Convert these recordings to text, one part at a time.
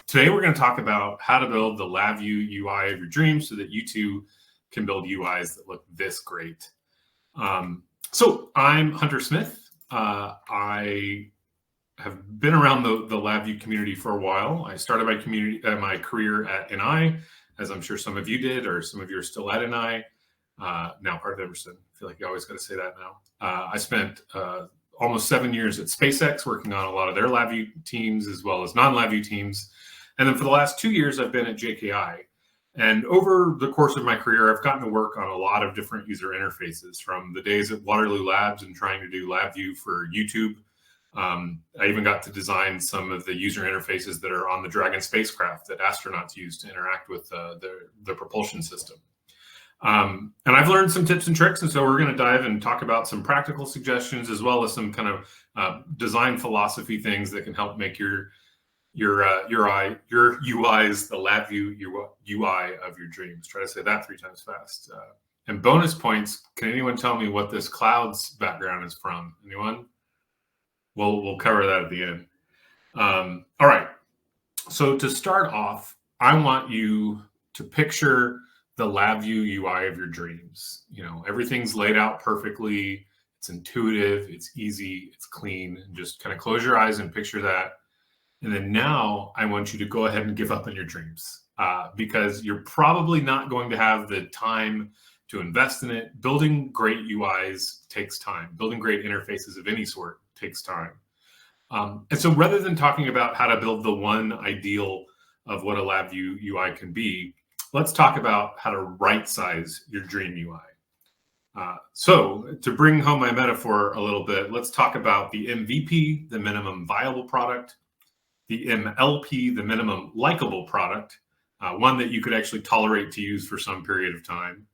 Today, we're going to talk about how to build the LabVIEW UI of your dreams so that you too can build UIs that look this great. So I'm Hunter Smith. I have been around the LabVIEW community for a while. I started my career at NI, as I'm sure some of you did, or some of you are still at NI, now part of Emerson. I feel like you always got to say that now. I spent almost 7 years at SpaceX working on a lot of their LabVIEW teams as well as non-LabVIEW teams. And then for the last 2 years, I've been at JKI. And over the course of my career, I've gotten to work on a lot of different user interfaces, from the days at Waterloo Labs and trying to do LabVIEW for YouTube. I even got to design some of the user interfaces that are on the Dragon spacecraft that astronauts use to interact with the propulsion system. And I've learned some tips and tricks, and so we're going to dive and talk about some practical suggestions as well as some kind of design philosophy things that can help make your UIs the LabVIEW UI of your dreams. Try to say that 3 times fast. And bonus points, can anyone tell me what this clouds background is from? Anyone? We'll cover that at the end. All right. So to start off, I want you to picture the LabVIEW UI of your dreams. You know, everything's laid out perfectly. It's intuitive. It's easy. It's clean. Just kind of close your eyes and picture that. And then now I want you to go ahead and give up on your dreams because you're probably not going to have the time to invest in it. Building great UIs takes time. Building great interfaces of any sort takes time. And so rather than talking about how to build the one ideal of what a LabVIEW UI can be, let's talk about how to right size your dream UI. So to bring home my metaphor a little bit, let's talk about the MVP, the minimum viable product, the MLP, the minimum likable product, one that you could actually tolerate to use for some period of time.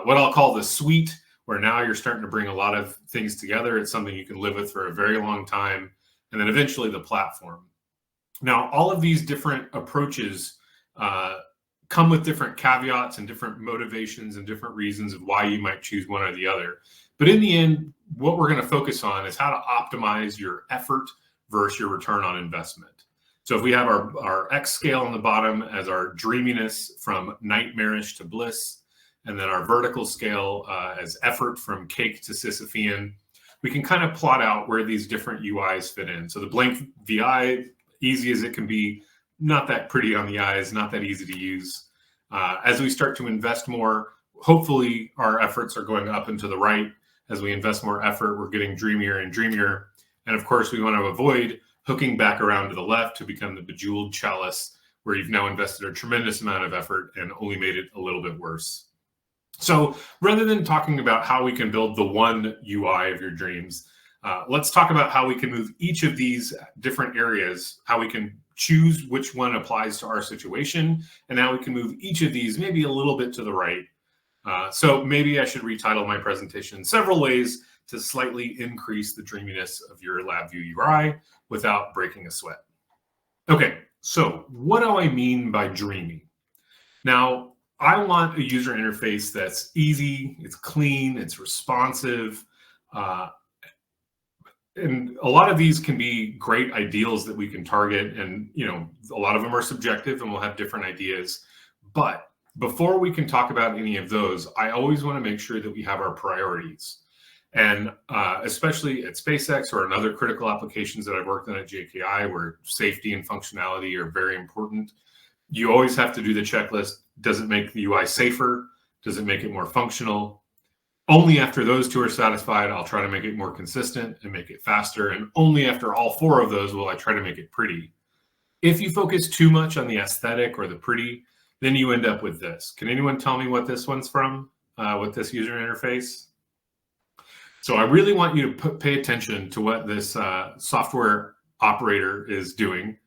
What I'll call the suite, where now you're starting to bring a lot of things together. It's something you can live with for a very long time. And then eventually the platform. Now, all of these different approaches come with different caveats and different motivations and different reasons of why you might choose one or the other. But in the end, what we're going to focus on is how to optimize your effort versus your return on investment. So if we have our X scale on the bottom as our dreaminess from nightmarish to bliss, and then our vertical scale as effort from cake to Sisyphean, we can kind of plot out where these different UIs fit in. So the blank VI, easy as it can be, not that pretty on the eyes, not that easy to use. As we start to invest more, hopefully our efforts are going up and to the right. As we invest more effort, we're getting dreamier and dreamier. And of course, we want to avoid hooking back around to the left to become the bejeweled chalice, where you've now invested a tremendous amount of effort and only made it a little bit worse. So rather than talking about how we can build the one UI of your dreams, let's talk about how we can move each of these different areas, how we can choose which one applies to our situation, and how we can move each of these maybe a little bit to the right. So maybe I should retitle my presentation several ways to slightly increase the dreaminess of your LabVIEW UI without breaking a sweat. Okay, so what do I mean by dreamy? Now, I want a user interface that's easy, it's clean, it's responsive. And a lot of these can be great ideals that we can target. And, you know, a lot of them are subjective and we'll have different ideas. But before we can talk about any of those, I always want to make sure that we have our priorities. And especially at SpaceX or in other critical applications that I've worked on at JKI, where safety and functionality are very important, you always have to do the checklist. Does it make the UI safer? Does it make it more functional? Only after those 2 are satisfied, I'll try to make it more consistent and make it faster. And only after all 4 of those will I try to make it pretty. If you focus too much on the aesthetic or the pretty, then you end up with this. Can anyone tell me what this one's from, with this user interface? So I really want you to pay attention to what this software operator is doing.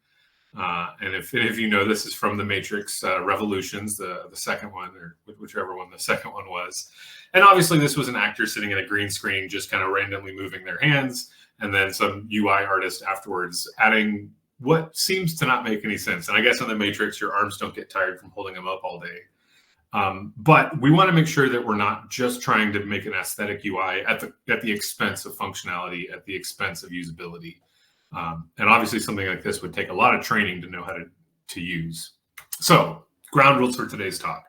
And if any of you know, this is from the Matrix Revolutions, the second one, or whichever one the second one was. And obviously this was an actor sitting at a green screen, just kind of randomly moving their hands. And then some UI artist afterwards adding what seems to not make any sense. And I guess in the Matrix, your arms don't get tired from holding them up all day. But we want to make sure that we're not just trying to make an aesthetic UI at the expense of functionality, at the expense of usability. And obviously something like this would take a lot of training to know how to use. So ground rules for today's talk.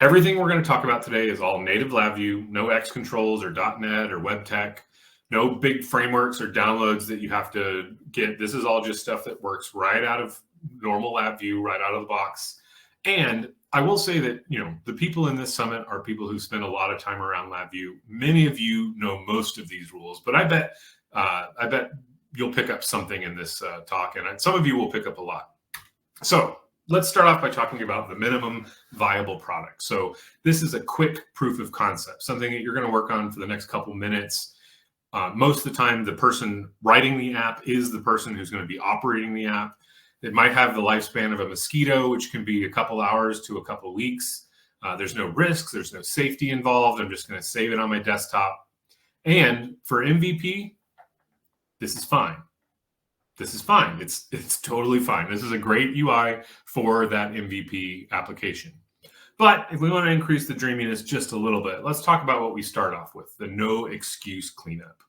Everything we're going to talk about today is all native LabVIEW, no X controls or .NET or web tech, no big frameworks or downloads that you have to get. This is all just stuff that works right out of normal LabVIEW, right out of the box. And I will say that, the people in this summit are people who spend a lot of time around LabVIEW. Many of you know most of these rules, but I bet you'll pick up something in this talk, and some of you will pick up a lot. So let's start off by talking about the minimum viable product. So this is a quick proof of concept, something that you're going to work on for the next couple minutes. Most of the time, the person writing the app is the person who's going to be operating the app. It might have the lifespan of a mosquito, which can be a couple hours to a couple weeks. There's no risks. There's no safety involved. I'm just going to save it on my desktop. And for MVP, this is fine. This is fine. It's totally fine. This is a great UI for that MVP application. But if we want to increase the dreaminess just a little bit, let's talk about what we start off with, the no excuse cleanup.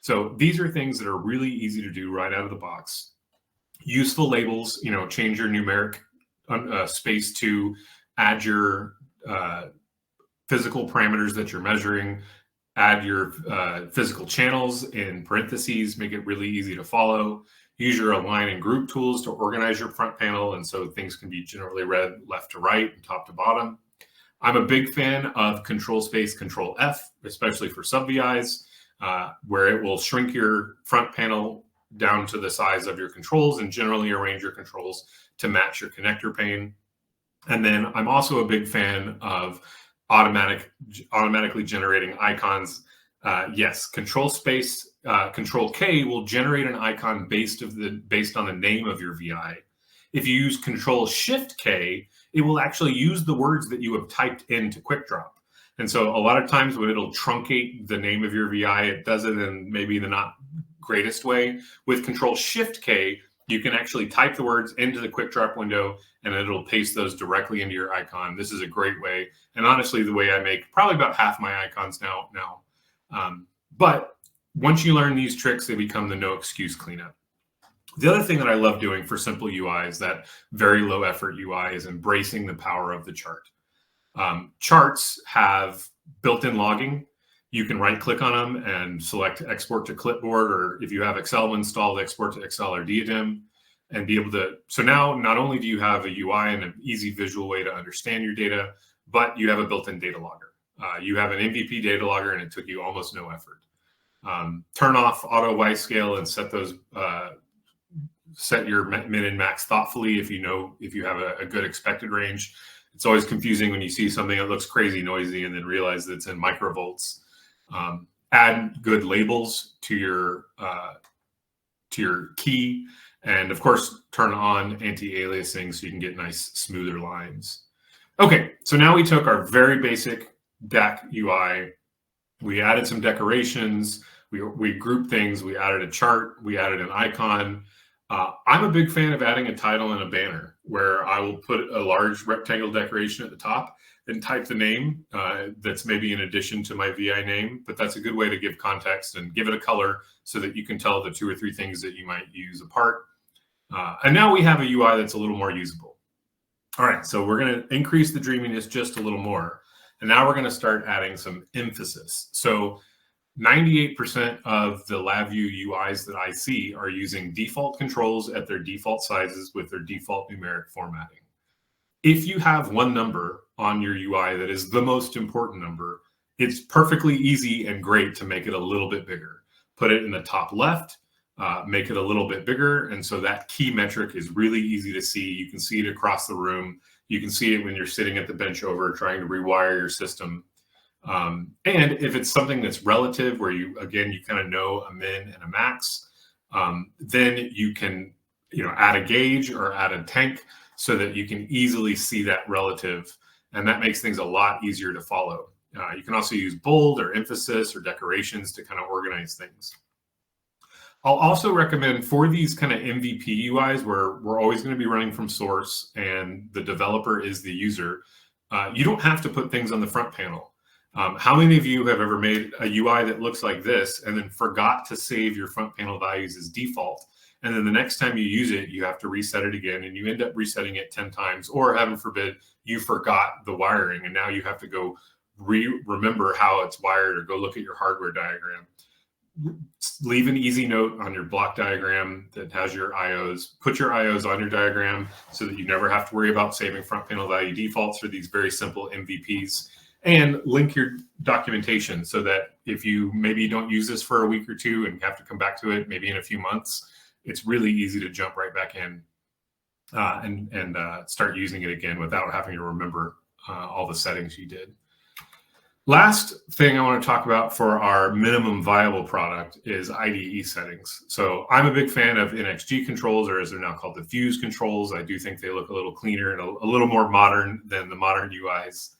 So these are things that are really easy to do right out of the box. Useful labels, change your numeric space to add your physical parameters that you're measuring, add your physical channels in parentheses, make it really easy to follow. Use your align and group tools to organize your front panel, and so things can be generally read left to right and top to bottom. I'm a big fan of Control Space, Control F, especially for sub-VIs, where it will shrink your front panel down to the size of your controls and generally arrange your controls to match your connector pane. And then I'm also a big fan of automatically generating icons. Yes, Control Space, Control K will generate an icon based on the name of your VI. If you use Control Shift K, it will actually use the words that you have typed into QuickDrop. And so a lot of times when it'll truncate the name of your VI, it does it in maybe the not greatest way. With Control Shift K, you can actually type the words into the QuickDrop window and it'll paste those directly into your icon. This is a great way. And honestly, the way I make probably about half my icons now. But once you learn these tricks, they become the no excuse cleanup. The other thing that I love doing for simple UI is that very low effort UI is embracing the power of the chart. Charts have built-in logging. You can right click on them and select export to clipboard, or if you have Excel installed, export to Excel or Diadem, and be able to. So now not only do you have a UI and an easy visual way to understand your data, but you have a built-in data logger. You have an MVP data logger and it took you almost no effort. Turn off auto Y scale and set your min and max thoughtfully if you have a good expected range. It's always confusing when you see something that looks crazy noisy and then realize that it's in microvolts. Add good labels to your key, and of course turn on anti-aliasing so you can get nice smoother lines. Okay, so now we took our very basic deck UI, we added some decorations, we grouped things, we added a chart, we added an icon. I'm a big fan of adding a title and a banner where I will put a large rectangle decoration at the top and type the name that's maybe in addition to my VI name, but that's a good way to give context and give it a color so that you can tell the 2 or 3 things that you might use apart. And now we have a UI that's a little more usable. All right, so we're going to increase the dreaminess just a little more. And now we're going to start adding some emphasis. So 98% of the LabVIEW UIs that I see are using default controls at their default sizes with their default numeric formatting. If you have one number on your UI that is the most important number, it's perfectly easy and great to make it a little bit bigger. Put it in the top left, make it a little bit bigger. And so that key metric is really easy to see. You can see it across the room. You can see it when you're sitting at the bench over trying to rewire your system. And if it's something that's relative, where you kind of know a min and a max, then you can, add a gauge or add a tank so that you can easily see that relative. And that makes things a lot easier to follow. You can also use bold or emphasis or decorations to kind of organize things. I'll also recommend for these kind of MVP UIs where we're always going to be running from source and the developer is the user, you don't have to put things on the front panel. How many of you have ever made a UI that looks like this and then forgot to save your front panel values as default? And then the next time you use it, you have to reset it again, and you end up resetting it 10 times, or heaven forbid, you forgot the wiring, and now you have to go remember how it's wired or go look at your hardware diagram. Leave an easy note on your block diagram that has your IOs. Put your IOs on your diagram so that you never have to worry about saving front panel value defaults for these very simple MVPs. And link your documentation so that if you maybe don't use this for a week or two and have to come back to it maybe in a few months, it's really easy to jump right back in and start using it again without having to remember all the settings you did. Last thing I want to talk about for our minimum viable product is IDE settings. So I'm a big fan of NXG controls, or as they're now called, the Fuse controls. I do think they look a little cleaner and a little more modern than the modern UIs.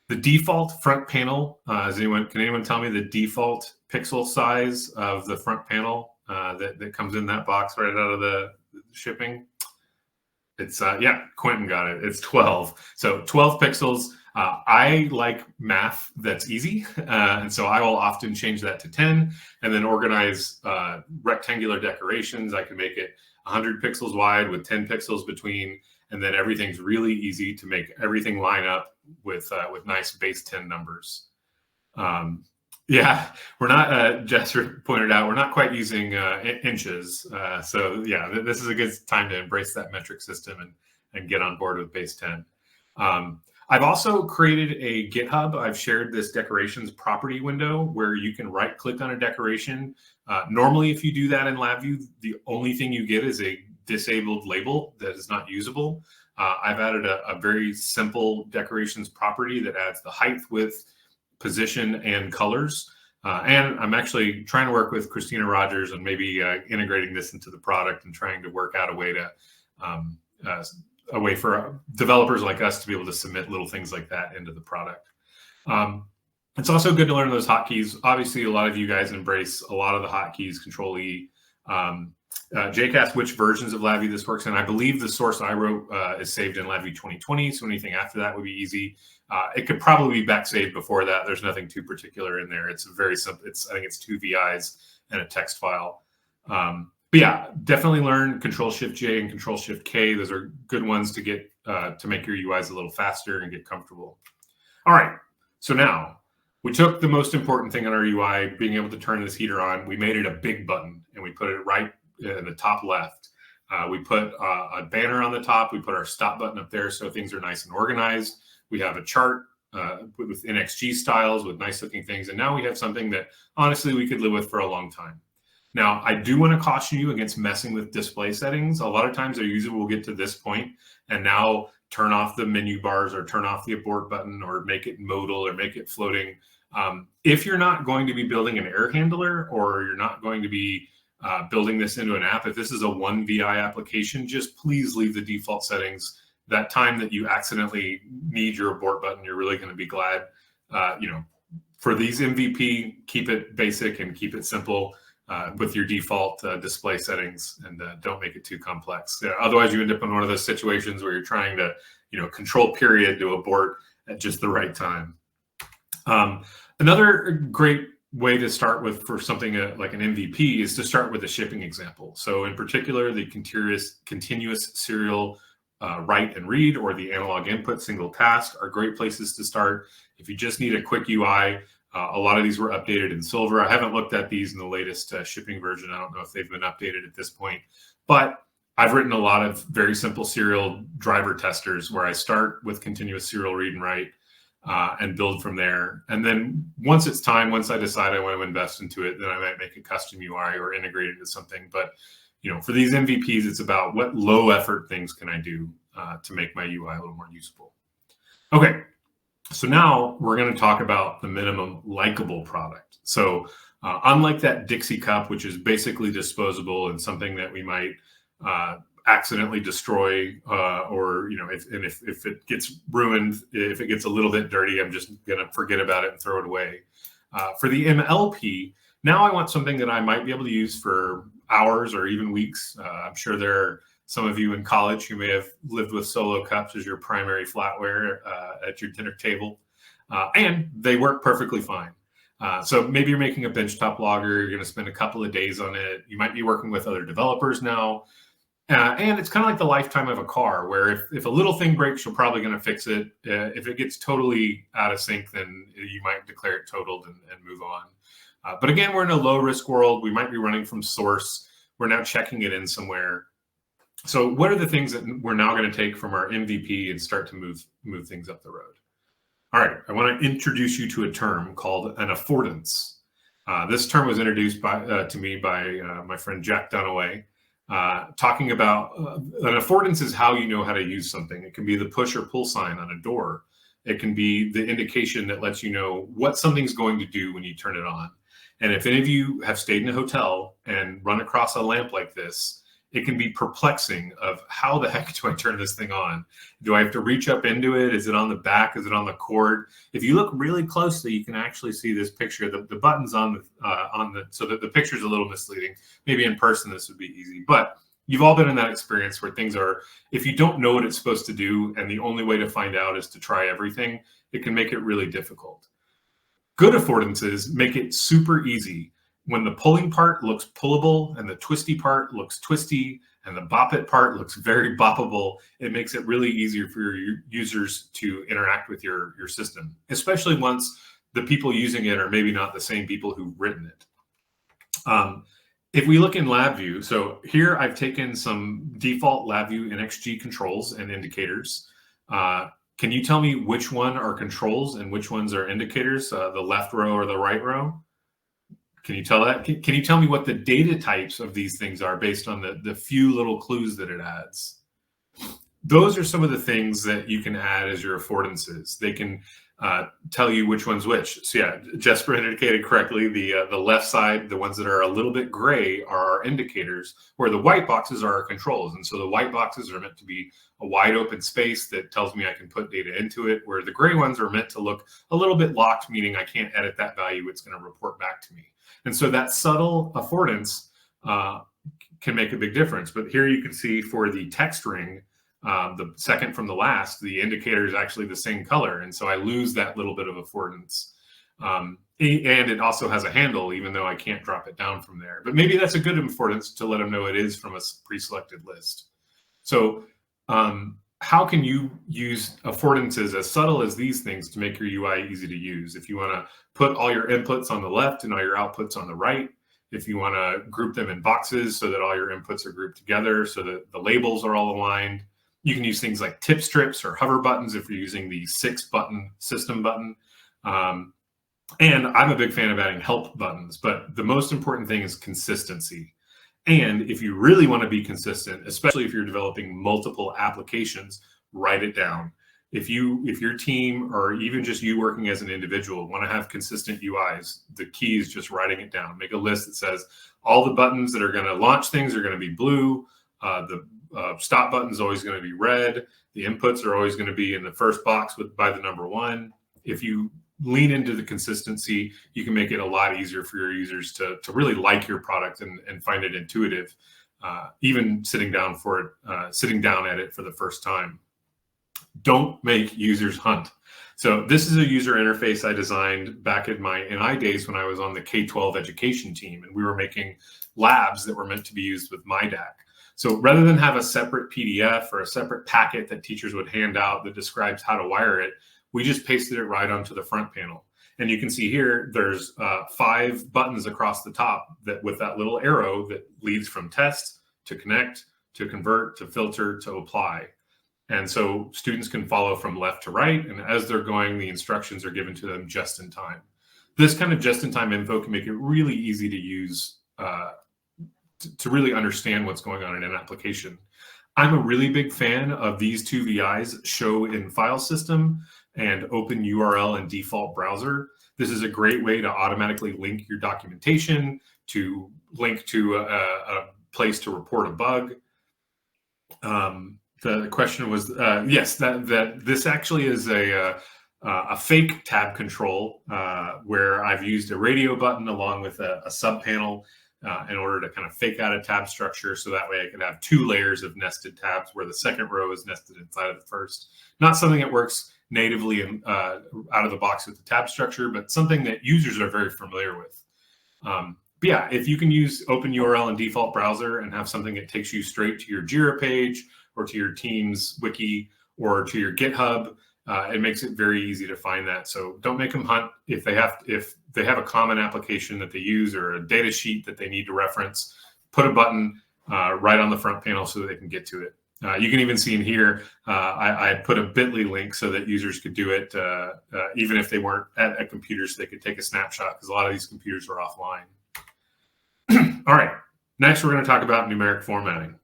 The default front panel, can anyone tell me the default pixel size of the front panel that comes in that box right out of the shipping? It's, yeah, Quentin got it. It's 12. So 12 pixels. I like math that's easy, and so I will often change that to 10 and then organize rectangular decorations. I can make it 100 pixels wide with 10 pixels between, and then everything's really easy to make everything line up with nice base 10 numbers. Yeah, we're not, Jester pointed out, we're not quite using inches. So yeah, this is a good time to embrace that metric system and get on board with base 10. I've also created a GitHub. I've shared this decorations property window where you can right click on a decoration. Normally, if you do that in LabVIEW, the only thing you get is a disabled label that is not usable. I've added a very simple decorations property that adds the height, width, position, and colors. And I'm actually trying to work with Christina Rogers and maybe integrating this into the product and trying to work out a way to a way for developers like us to be able to submit little things like that into the product. It's also good to learn those hotkeys. Obviously, a lot of you guys embrace a lot of the hotkeys, Control-E. Jake asked which versions of LabVIEW this works in. I believe the source I wrote is saved in LabVIEW 2020, so anything after that would be easy. It could probably be back saved before that. There's nothing too particular in there. It's very simple. I think it's 2 VIs and a text file. But yeah, definitely learn Control-Shift-J and Control-Shift-K. Those are good ones to get to make your UIs a little faster and get comfortable. All right, so now we took the most important thing on our UI, being able to turn this heater on. We made it a big button, and we put it right in the top left. We put a banner on the top. We put our stop button up there so things are nice and organized. We have a chart with NXG styles with nice looking things. And now we have something that honestly we could live with for a long time. Now, I do want to caution you against messing with display settings. A lot of times a user will get to this point and now turn off the menu bars or turn off the abort button or make it modal or make it floating. If you're not going to be building an error handler or you're not going to be building this into an app, if this is a 1 VI application, just please leave the default settings. That time that you accidentally need your abort button, you're really going to be glad. For these MVP, keep it basic and keep it simple with your default display settings, and don't make it too complex. Otherwise, you end up in one of those situations where you're trying to, control period to abort at just the right time. Another great way to start with for something like an MVP is to start with a shipping example. So in particular, the continuous serial write and read or the analog input single task are great places to start. If you just need a quick UI, a lot of these were updated in Silver. I haven't looked at these in the latest shipping version. I don't know if they've been updated at this point, but I've written a lot of very simple serial driver testers where I start with continuous serial read and write and build from there. And then once it's time, once I decide I want to invest into it, then I might make a custom UI or integrate it into something. But for these MVPs, it's about what low effort things can I do to make my UI a little more usable. Okay, so now we're going to talk about the minimum likable product. So unlike that Dixie cup, which is basically disposable and something that we might accidentally destroy, or if it gets ruined, if it gets a little bit dirty, I'm just going to forget about it and throw it away. For the MLP, now I want something that I might be able to use for hours or even weeks. I'm sure there Some of you in college, you may have lived with Solo cups as your primary flatware at your dinner table, and they work perfectly fine. So maybe you're making a benchtop logger, you're going to spend a couple of days on it. You might be working with other developers now. And it's kind of like the lifetime of a car, where if a little thing breaks, you're probably going to fix it. If it gets totally out of sync, then you might declare it totaled and move on. But again, we're in a low risk world. We might be running from source. We're now checking it in somewhere. So what are the things that we're now going to take from our MVP and start to move things up the road? All right, I want to introduce you to a term called an affordance. This term was introduced to me by my friend Jack Dunaway. Talking about an affordance is how you know how to use something. It can be the push or pull sign on a door. It can be the indication that lets you know what something's going to do when you turn it on. And if any of you have stayed in a hotel and run across a lamp like this, it can be perplexing of how the heck do I turn this thing on? Do I have to reach up into it? Is it on the back? Is it on the cord? If you look really closely, you can actually see this picture. The button's on the so that the picture's a little misleading. Maybe in person this would be easy, but you've all been in that experience where things are, if you don't know what it's supposed to do and the only way to find out is to try everything, it can make it really difficult. Good affordances make it super easy. When the pulling part looks pullable and the twisty part looks twisty and the bop it part looks very boppable, it makes it really easier for your users to interact with your system, especially once the people using it are maybe not the same people who've written it. If we look in LabVIEW, so here I've taken some default LabVIEW NXG controls and indicators. Can you tell me which one are controls and which ones are indicators, the left row or the right row? Can you tell that? Can you tell me what the data types of these things are based on the few little clues that it adds? Those are some of the things that you can add as your affordances. They can tell you which one's which. So yeah, Jesper indicated correctly, the left side, the ones that are a little bit gray are our indicators, where the white boxes are our controls. And so the white boxes are meant to be a wide open space that tells me I can put data into it, where the gray ones are meant to look a little bit locked, meaning I can't edit that value, it's going to report back to me. And so that subtle affordance can make a big difference. But here you can see for the text ring, the second from the last, the indicator is actually the same color. And so I lose that little bit of affordance. And it also has a handle, even though I can't drop it down from there. But maybe that's a good affordance to let them know it is from a pre-selected list. So how can you use affordances as subtle as these things to make your UI easy to use? If you want to put all your inputs on the left and all your outputs on the right, if you want to group them in boxes so that all your inputs are grouped together so that the labels are all aligned, you can use things like tip strips or hover buttons if you're using the 6-button system button. And I'm a big fan of adding help buttons, but the most important thing is consistency. And if you really want to be consistent, especially if you're developing multiple applications, write it down. If your team or even just you working as an individual want to have consistent UIs, the key is just writing it down. Make a list that says all the buttons that are going to launch things are going to be blue. The stop button is always going to be red. The inputs are always going to be in the first box by the number 1. If you lean into the consistency, you can make it a lot easier for your users to really like your product and find it intuitive, even sitting down at it for the first time. Don't make users hunt. So this is a user interface I designed back in my NI days when I was on the K-12 education team, and we were making labs that were meant to be used with MyDAC. So rather than have a separate PDF or a separate packet that teachers would hand out that describes how to wire it, we just pasted it right onto the front panel. And you can see here, there's 5 buttons across the top that with that little arrow that leads from test to connect, to convert, to filter, to apply. And so students can follow from left to right. And as they're going, the instructions are given to them just in time. This kind of just-in-time info can make it really easy to use to really understand what's going on in an application. I'm a really big fan of these 2 VIs, show in file system and open URL and default browser. This is a great way to automatically link your documentation, to link to a place to report a bug. The question was, yes, that this actually is a fake tab control where I've used a radio button along with a sub panel in order to kind of fake out a tab structure. So that way I could have 2 layers of nested tabs where the second row is nested inside of the first. Not something that works natively out of the box with the tab structure, but something that users are very familiar with. But yeah, if you can use OpenURL and default browser and have something that takes you straight to your Jira page or to your team's wiki or to your GitHub, it makes it very easy to find that. So don't make them hunt if they have a common application that they use or a data sheet that they need to reference. Put a button right on the front panel so that they can get to it. You can even see in here, I put a bit.ly link so that users could do it even if they weren't at a computer, so they could take a snapshot, because a lot of these computers are offline. All right, next we're going to talk about numeric formatting.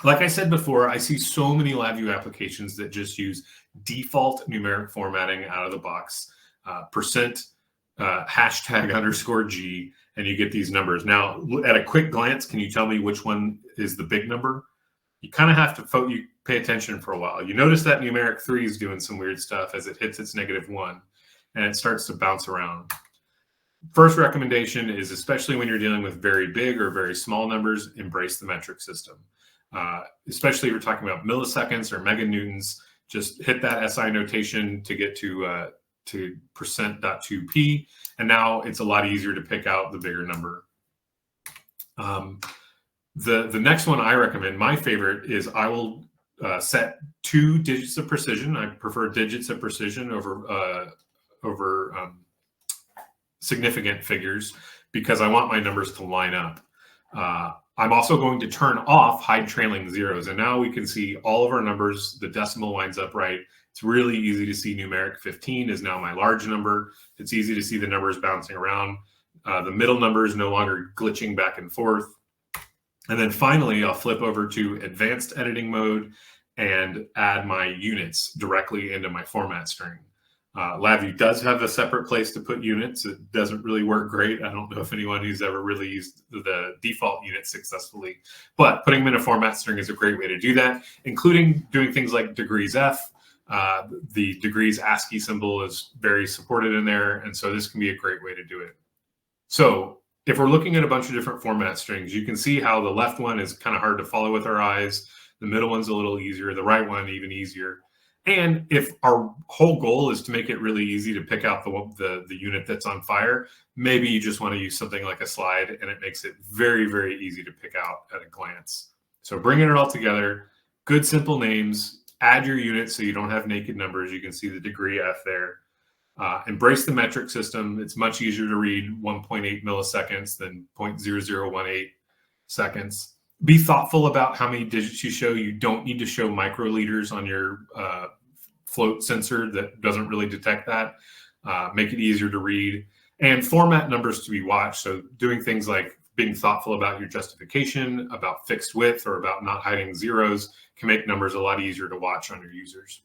Like I said before, I see so many LabVIEW applications that just use default numeric formatting out of the box, percent #_G, and you get these numbers. Now, at a quick glance, can you tell me which one is the big number? You kind of have to pay attention for a while. You notice that numeric 3 is doing some weird stuff as it hits its -1, and it starts to bounce around. First recommendation is, especially when you're dealing with very big or very small numbers, embrace the metric system. Especially if you're talking about milliseconds or meganewtons, just hit that SI notation to get to %.2p, and now it's a lot easier to pick out the bigger number. The next one I recommend, my favorite, is I will set 2 digits of precision. I prefer digits of precision over significant figures, because I want my numbers to line up. I'm also going to turn off hide trailing zeros, and now we can see all of our numbers. The decimal lines up right. It's really easy to see numeric 15 is now my large number. It's easy to see the numbers bouncing around. The middle number is no longer glitching back and forth. And then finally, I'll flip over to advanced editing mode and add my units directly into my format string. LabVIEW does have a separate place to put units. It doesn't really work great. I don't know if anyone who's ever really used the default unit successfully, but putting them in a format string is a great way to do that, including doing things like degrees F. The degrees ASCII symbol is very supported in there, and so this can be a great way to do it. So if we're looking at a bunch of different format strings, you can see how the left one is kind of hard to follow with our eyes. The middle one's a little easier. The right one even easier. And if our whole goal is to make it really easy to pick out the unit that's on fire, maybe you just want to use something like a slide, and it makes it very, very easy to pick out at a glance. So bringing it all together, good simple names, add your units so you don't have naked numbers. You can see the degree F there. Embrace the metric system. It's much easier to read 1.8 milliseconds than 0.0018 seconds. Be thoughtful about how many digits you show. You don't need to show microliters on your float sensor that doesn't really detect that. Make it easier to read, and format numbers to be watched. So doing things like being thoughtful about your justification, about fixed width, or about not hiding zeros can make numbers a lot easier to watch on your users.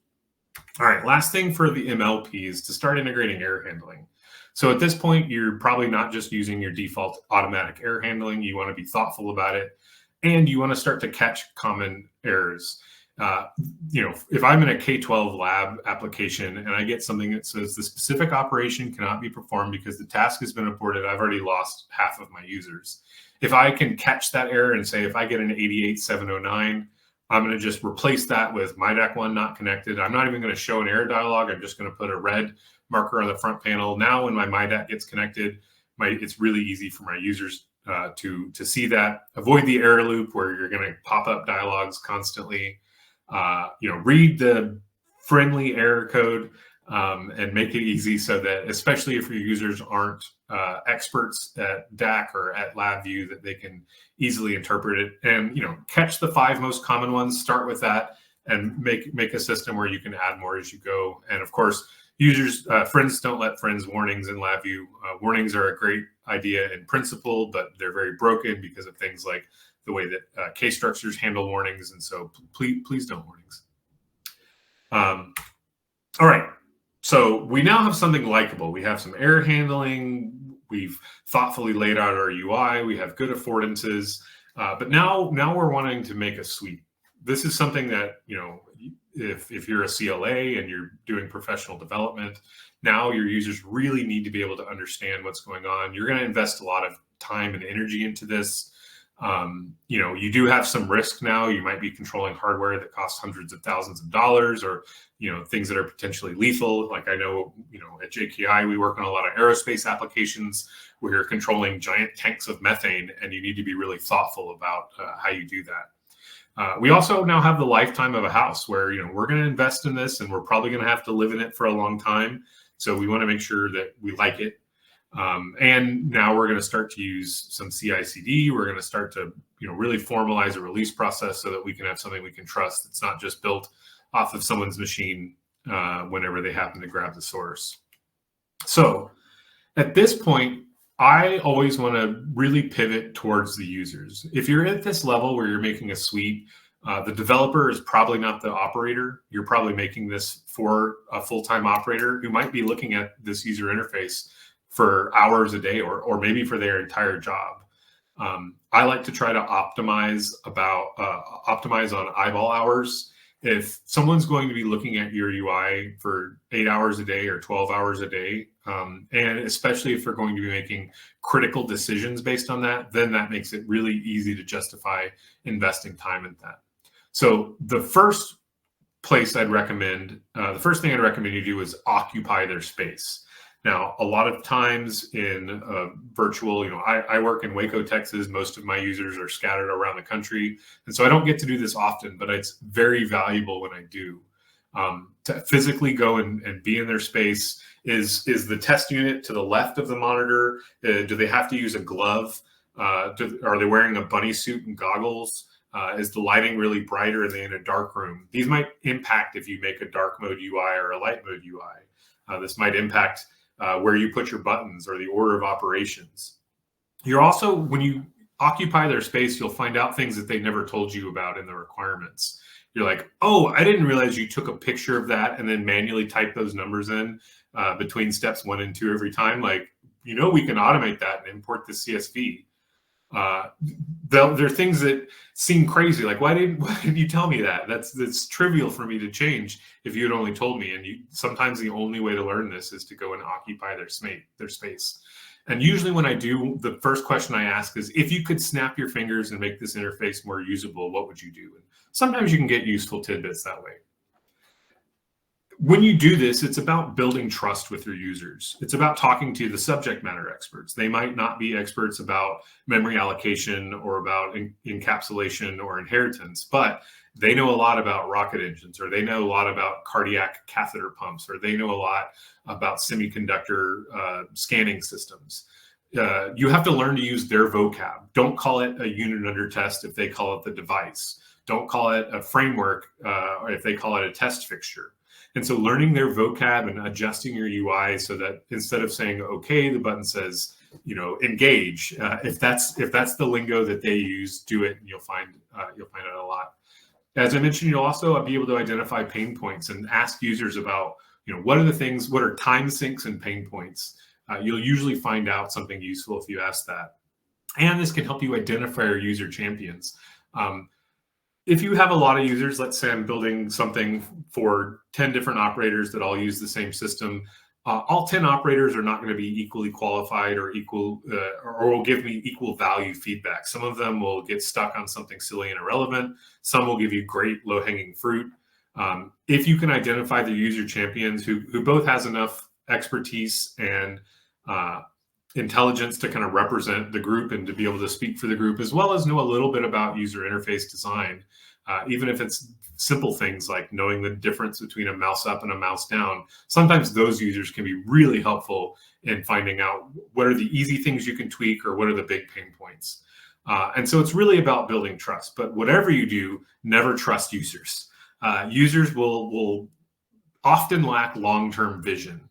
All right, last thing for the MLP is to start integrating error handling. So at this point, you're probably not just using your default automatic error handling. You want to be thoughtful about it, and you want to start to catch common errors. If I'm in a K-12 lab application and I get something that says the specific operation cannot be performed because the task has been aborted, I've already lost half of my users. If I can catch that error and say, if I get an 88709, I'm going to just replace that with MyDAC1 not connected. I'm not even going to show an error dialog. I'm just going to put a red marker on the front panel. Now, when my MyDAC gets connected, it's really easy for my users to see that. Avoid the error loop where you're going to pop up dialogs constantly. Read the friendly error code and make it easy so that, especially if your users aren't experts at DAC or at LabVIEW, that they can easily interpret it. And catch the 5 most common ones. Start with that and make a system where you can add more as you go. And of course, users, friends don't let friends warnings in LabVIEW. Warnings are a great idea in principle, but they're very broken because of things like the way that case structures handle warnings. And so please don't warnings. All right. So we now have something likable. We have some error handling. We've thoughtfully laid out our UI. We have good affordances. But now we're wanting to make a suite. This is something that, if you're a CLA and you're doing professional development, now your users really need to be able to understand what's going on. You're going to invest a lot of time and energy into this. You do have some risk now. You might be controlling hardware that costs hundreds of thousands of dollars, or things that are potentially lethal. Like I know, at JKI, we work on a lot of aerospace applications where you're controlling giant tanks of methane, and you need to be really thoughtful about how you do that. We also now have the lifetime of a house where, we're going to invest in this and we're probably going to have to live in it for a long time. So we want to make sure that we like it. And now we're going to start to use some CI/CD. We're going to start to, really formalize a release process so that we can have something we can trust. It's not just built off of someone's machine whenever they happen to grab the source. So at this point, I always want to really pivot towards the users. If you're at this level where you're making a suite, the developer is probably not the operator. You're probably making this for a full-time operator who might be looking at this user interface for hours a day, or maybe for their entire job. I like to try to optimize on eyeball hours. If someone's going to be looking at your UI for 8 hours a day or 12 hours a day, and especially if they're going to be making critical decisions based on that, then that makes it really easy to justify investing time in that. So the first thing I'd recommend you do is occupy their space. Now, a lot of times in virtual, I work in Waco, Texas. Most of my users are scattered around the country. And so I don't get to do this often, but it's very valuable when I do. To physically go and be in their space. Is the test unit to the left of the monitor? Do they have to use a glove? Are they wearing a bunny suit and goggles? Is the lighting really bright, or are they in a dark room? These might impact if you make a dark mode UI or a light mode UI. This might impact where you put your buttons or the order of operations. You're also, when you occupy their space, you'll find out things that they never told you about in the requirements. You're like, oh, I didn't realize you took a picture of that and then manually type those numbers in between steps 1 and 2 every time. Like, we can automate that and import the CSV. There are things that seem crazy. Like, why didn't you tell me that? That's trivial for me to change if you had only told me. And sometimes the only way to learn this is to go and occupy their space. And usually when I do, the first question I ask is, if you could snap your fingers and make this interface more usable, what would you do? And sometimes you can get useful tidbits that way. When you do this, it's about building trust with your users. It's about talking to the subject matter experts. They might not be experts about memory allocation or about encapsulation or inheritance, but they know a lot about rocket engines, or they know a lot about cardiac catheter pumps, or they know a lot about semiconductor scanning systems. You have to learn to use their vocab. Don't call it a unit under test if they call it the device. Don't call it a framework if they call it a test fixture. And so learning their vocab and adjusting your UI so that instead of saying okay, the button says, engage. If that's the lingo that they use, do it, and you'll find it a lot. As I mentioned, you'll also be able to identify pain points and ask users about, what are time sinks and pain points. You'll usually find out something useful if you ask that. And this can help you identify your user champions. If you have a lot of users, let's say I'm building something for 10 different operators that all use the same system, all 10 operators are not going to be equally qualified or will give me equal value feedback. Some of them will get stuck on something silly and irrelevant. Some will give you great low-hanging fruit. If you can identify the user champions who both has enough expertise and intelligence to kind of represent the group and to be able to speak for the group, as well as know a little bit about user interface design, even if it's simple things like knowing the difference between a mouse up and a mouse down. Sometimes those users can be really helpful in finding out what are the easy things you can tweak or what are the big pain points. And so it's really about building trust. But whatever you do, never trust users. Users will often lack long-term vision.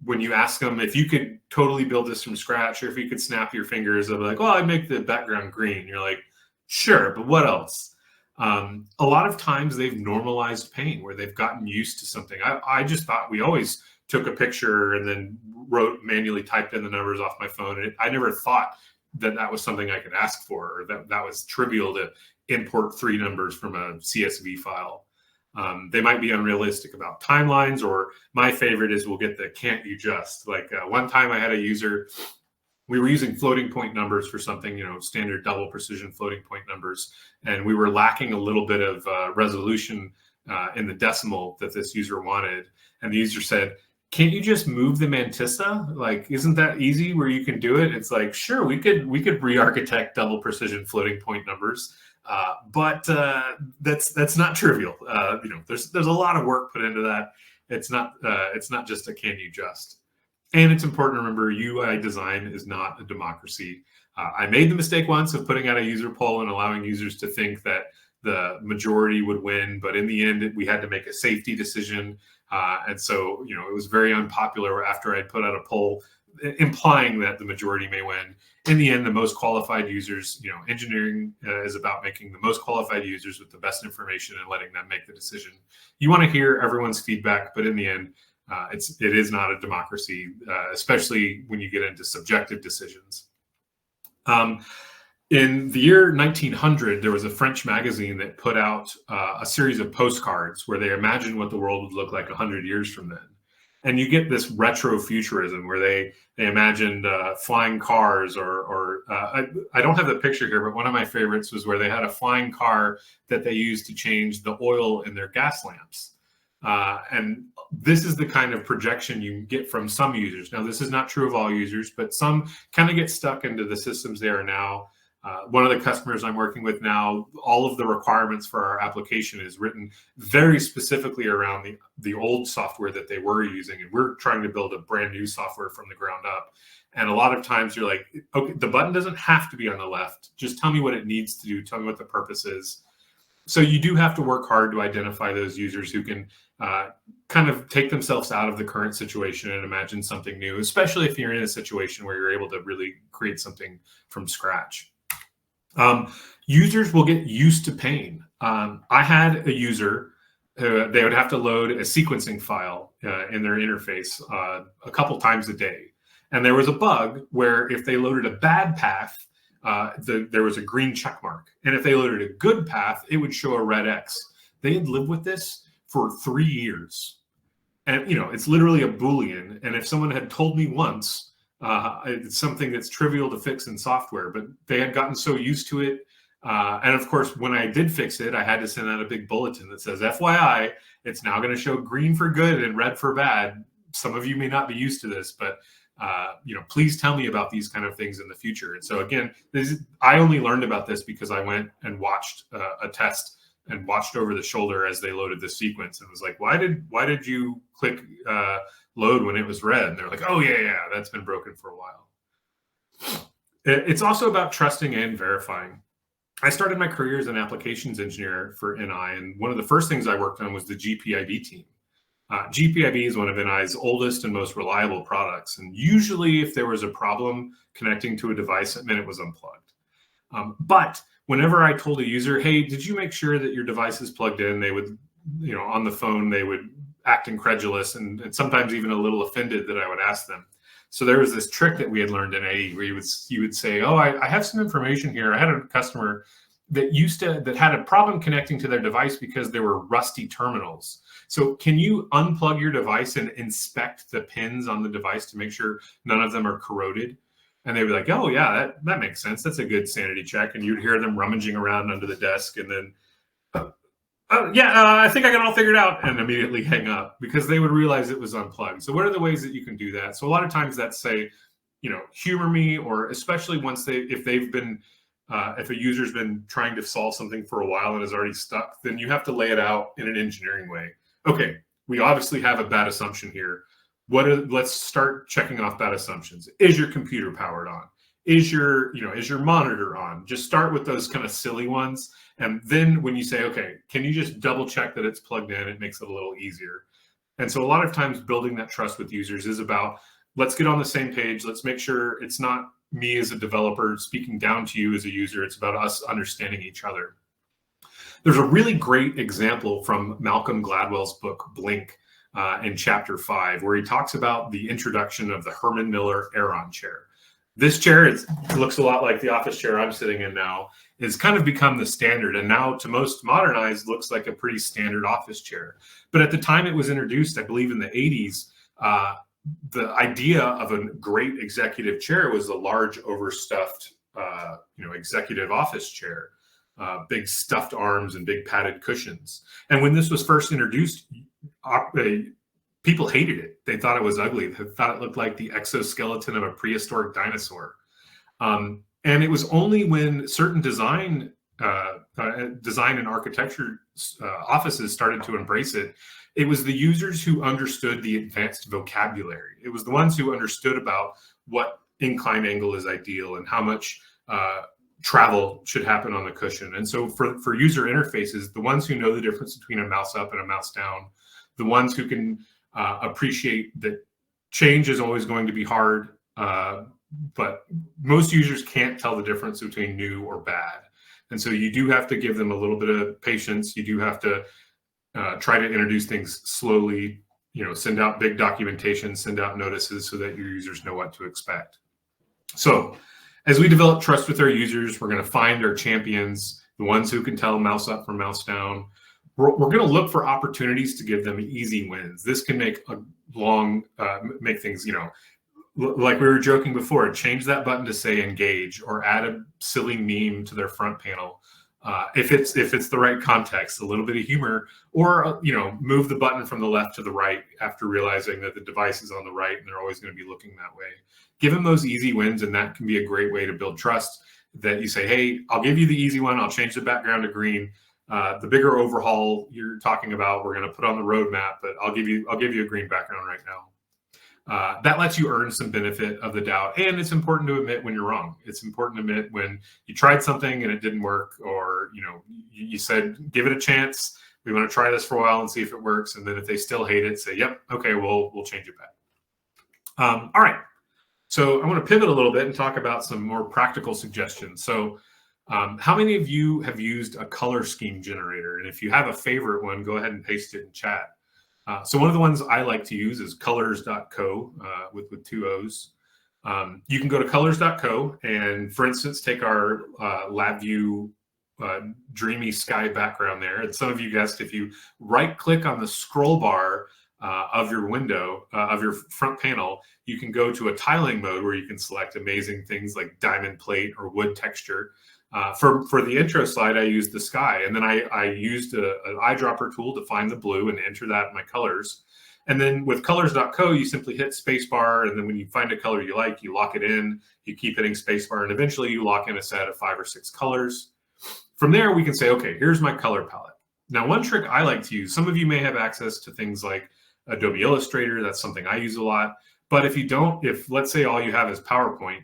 When you ask them if you could totally build this from scratch, or if you could snap your fingers, they'll be like, well, I'd make the background green. You're like, sure, but what else? A lot of times they've normalized pain where they've gotten used to something. I just thought we always took a picture and then manually typed in the numbers off my phone. And I never thought that was something I could ask for, or that was trivial to import 3 numbers from a CSV file. They might be unrealistic about timelines, or my favorite is we'll get the can't you just. Like one time I had a user we were using floating point numbers for something, standard double precision floating point numbers, and we were lacking a little bit of resolution in the decimal that this user wanted. And the user said, "Can't you just move the mantissa? Like, isn't that easy where you can do it?" It's like, sure, we could re-architect double precision floating point numbers, but that's not trivial. There's a lot of work put into that. It's not just a can you just. And it's important to remember, UI design is not a democracy. I made the mistake once of putting out a user poll and allowing users to think that the majority would win, but in the end, we had to make a safety decision. And so, it was very unpopular after I'd put out a poll implying that the majority may win. In the end, the most qualified users, engineering is about making the most qualified users with the best information and letting them make the decision. You want to hear everyone's feedback, but in the end, it is not a democracy, especially when you get into subjective decisions. In the year 1900, there was a French magazine that put out a series of postcards where they imagined what the world would look like 100 years from then. And you get this retro futurism where they imagined flying cars, or I don't have the picture here, but one of my favorites was where they had a flying car that they used to change the oil in their gas lamps. And this is the kind of projection you get from some users. Now, this is not true of all users, but some kind of get stuck into the systems they are now. One of the customers I'm working with now, all of the requirements for our application is written very specifically around the old software that they were using. And we're trying to build a brand new software from the ground up. And a lot of times you're like, okay, the button doesn't have to be on the left. Just tell me what it needs to do. Tell me what the purpose is. So you do have to work hard to identify those users who can kind of take themselves out of the current situation and imagine something new, especially if you're in a situation where you're able to really create something from scratch. Users will get used to pain. I had a user, they would have to load a sequencing file in their interface a couple times a day. And there was a bug where if they loaded a bad path, there was a green check mark. And if they loaded a good path, it would show a red X. They had lived with this for 3 years. And, it's literally a Boolean. And if someone had told me once, it's something that's trivial to fix in software, but they had gotten so used to it. And of course, when I did fix it, I had to send out a big bulletin that says, FYI, it's now going to show green for good and red for bad. Some of you may not be used to this, but please tell me about these kind of things in the future. And so again, I only learned about this because I went and watched a test and watched over the shoulder as they loaded the sequence and was like, why did you click load when it was red? And they're like, oh yeah, that's been broken for a while. It's also about trusting and verifying. I started my career as an applications engineer for NI, and one of the first things I worked on was the GPIB team. GPIB is one of NI's oldest and most reliable products. And usually if there was a problem connecting to a device, it meant it was unplugged. But whenever I told a user, hey, did you make sure that your device is plugged in? They would, on the phone, they would act incredulous and sometimes even a little offended that I would ask them. So there was this trick that we had learned in AE where you would say, oh, I have some information here. I had a customer that had a problem connecting to their device because there were rusty terminals. So can you unplug your device and inspect the pins on the device to make sure none of them are corroded? And they'd be like, oh yeah, that makes sense. That's a good sanity check. And you'd hear them rummaging around under the desk and then, I think I got it all figured out, and immediately hang up because they would realize it was unplugged. So what are the ways that you can do that? So a lot of times that's say, humor me, or especially if a user's been trying to solve something for a while and is already stuck, then you have to lay it out in an engineering way. Okay, we obviously have a bad assumption here. Let's start checking off bad assumptions. Is your computer powered on? Is your monitor on? Just start with those kind of silly ones. And then when you say, okay, can you just double check that it's plugged in? It makes it a little easier. And so a lot of times building that trust with users is about, let's get on the same page. Let's make sure it's not me as a developer speaking down to you as a user. It's about us understanding each other. There's a really great example from Malcolm Gladwell's book, Blink, in chapter 5, where he talks about the introduction of the Herman Miller Aeron chair. This chair, it looks a lot like the office chair I'm sitting in now, has kind of become the standard, and now to most modern eyes looks like a pretty standard office chair. But at the time it was introduced, I believe in the 80s, the idea of a great executive chair was a large overstuffed, executive office chair, big stuffed arms and big padded cushions. And when this was first introduced, people hated it. They thought it was ugly. They thought it looked like the exoskeleton of a prehistoric dinosaur. And it was only when certain design and architecture offices started to embrace it. It was the users who understood the advanced vocabulary. It was the ones who understood about what incline angle is ideal and how much travel should happen on the cushion. And so for user interfaces, the ones who know the difference between a mouse up and a mouse down, the ones who can appreciate that change is always going to be hard, but most users can't tell the difference between new or bad. And so you do have to give them a little bit of patience. You do have to try to introduce things slowly, send out big documentation, send out notices so that your users know what to expect. So as we develop trust with our users, we're going to find our champions, the ones who can tell mouse up from mouse down. We're going to look for opportunities to give them easy wins. This can make make things, like we were joking before, change that button to say engage or add a silly meme to their front panel. If it's the right context, a little bit of humor, or move the button from the left to the right after realizing that the device is on the right and they're always going to be looking that way. Give them those easy wins, and that can be a great way to build trust. That you say, hey, I'll give you the easy one. I'll change the background to green. The bigger overhaul you're talking about, we're going to put on the roadmap, but I'll give you a green background right now. That lets you earn some benefit of the doubt. And it's important to admit when you're wrong. It's important to admit when you tried something and it didn't work, or you said, give it a chance. We want to try this for a while and see if it works. And then if they still hate it, say, yep, okay, we'll change it back. All right. So I want to pivot a little bit and talk about some more practical suggestions. So how many of you have used a color scheme generator? And if you have a favorite one, go ahead and paste it in chat. So one of the ones I like to use is colors.co with two O's. You can go to colors.co and, for instance, take our LabVIEW dreamy sky background there. And some of you guessed, if you right-click on the scroll bar of your window, of your front panel, you can go to a tiling mode where you can select amazing things like diamond plate or wood texture. For the intro slide, I used the sky, and then I used an eyedropper tool to find the blue and enter that in my colors. And then with colors.co, you simply hit spacebar, and then when you find a color you like, you lock it in, you keep hitting spacebar, and eventually you lock in a set of 5 or 6 colors. From there, we can say, okay, here's my color palette. Now, one trick I like to use, some of you may have access to things like Adobe Illustrator. That's something I use a lot. But if you don't, if let's say all you have is PowerPoint,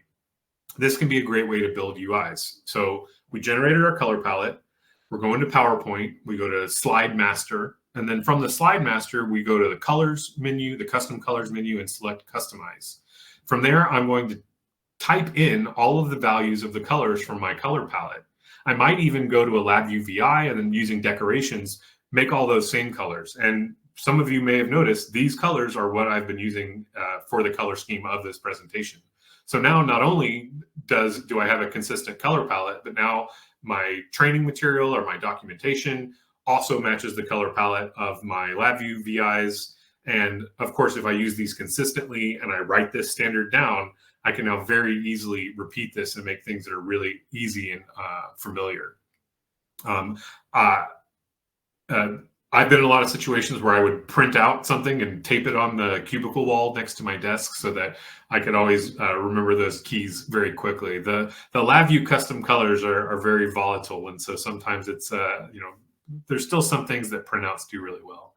this can be a great way to build UIs. So we generated our color palette. We're going to PowerPoint. We go to Slide Master. And then from the Slide Master, we go to the Colors menu, the Custom Colors menu, and select Customize. From there, I'm going to type in all of the values of the colors from my color palette. I might even go to a LabVIEW VI and then using decorations, make all those same colors. And some of you may have noticed these colors are what I've been using for the color scheme of this presentation. So now not only do I have a consistent color palette, but now my training material or my documentation also matches the color palette of my LabVIEW VIs. And of course, if I use these consistently and I write this standard down, I can now very easily repeat this and make things that are really easy and familiar. I've been in a lot of situations where I would print out something and tape it on the cubicle wall next to my desk so that I could always remember those keys very quickly. The LabVIEW custom colors are very volatile, and so sometimes it's there's still some things that printouts do really well.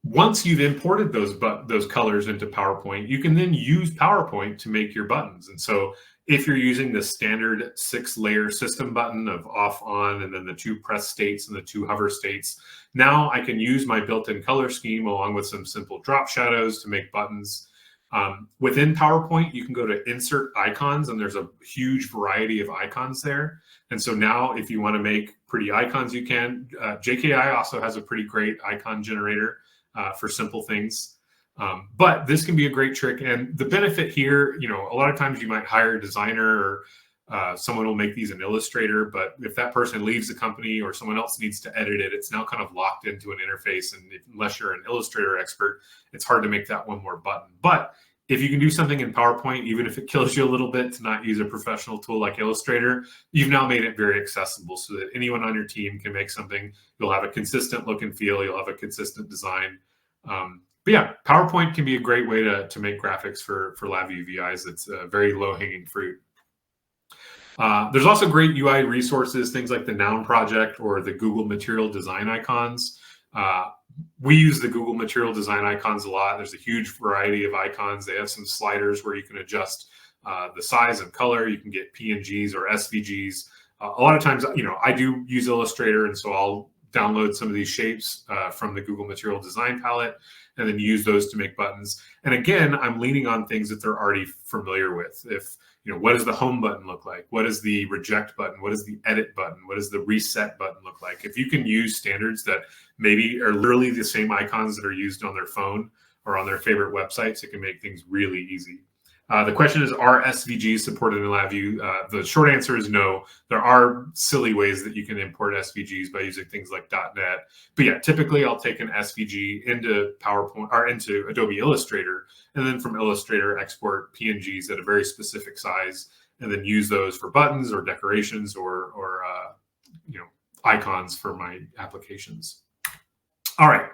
Once you've imported those colors into PowerPoint, you can then use PowerPoint to make your buttons. And so if you're using the standard 6-layer system button of off, on, and then the 2 press states and the 2 hover states, now I can use my built-in color scheme along with some simple drop shadows to make buttons. Within PowerPoint, you can go to Insert Icons, and there's a huge variety of icons there. And so now if you want to make pretty icons, you can. JKI also has a pretty great icon generator for simple things. But this can be a great trick. And the benefit here, a lot of times you might hire a designer or Someone will make these in Illustrator, but if that person leaves the company or someone else needs to edit it, it's now kind of locked into an interface. And unless you're an Illustrator expert, it's hard to make that one more button. But if you can do something in PowerPoint, even if it kills you a little bit to not use a professional tool like Illustrator, you've now made it very accessible so that anyone on your team can make something. You'll have a consistent look and feel. You'll have a consistent design. But yeah, PowerPoint can be a great way to make graphics for LabVIEW VIs. It's a very low-hanging fruit. There's also great UI resources, things like the Noun Project or the Google Material Design icons. We use the Google Material Design icons a lot. There's a huge variety of icons. They have some sliders where you can adjust the size and color. You can get PNGs or SVGs. A lot of times, I do use Illustrator, and so I'll download some of these shapes from the Google Material Design palette and then use those to make buttons. And again, I'm leaning on things that they're already familiar with. If what does the home button look like? What is the reject button? What is the edit button? What does the reset button look like? If you can use standards that maybe are literally the same icons that are used on their phone or on their favorite websites, it can make things really easy. The question is, are SVGs supported in LabVIEW? The short answer is no. There are silly ways that you can import SVGs by using things like .NET. But yeah, typically I'll take an SVG into PowerPoint or into Adobe Illustrator, and then from Illustrator export PNGs at a very specific size, and then use those for buttons or decorations or icons for my applications. All right,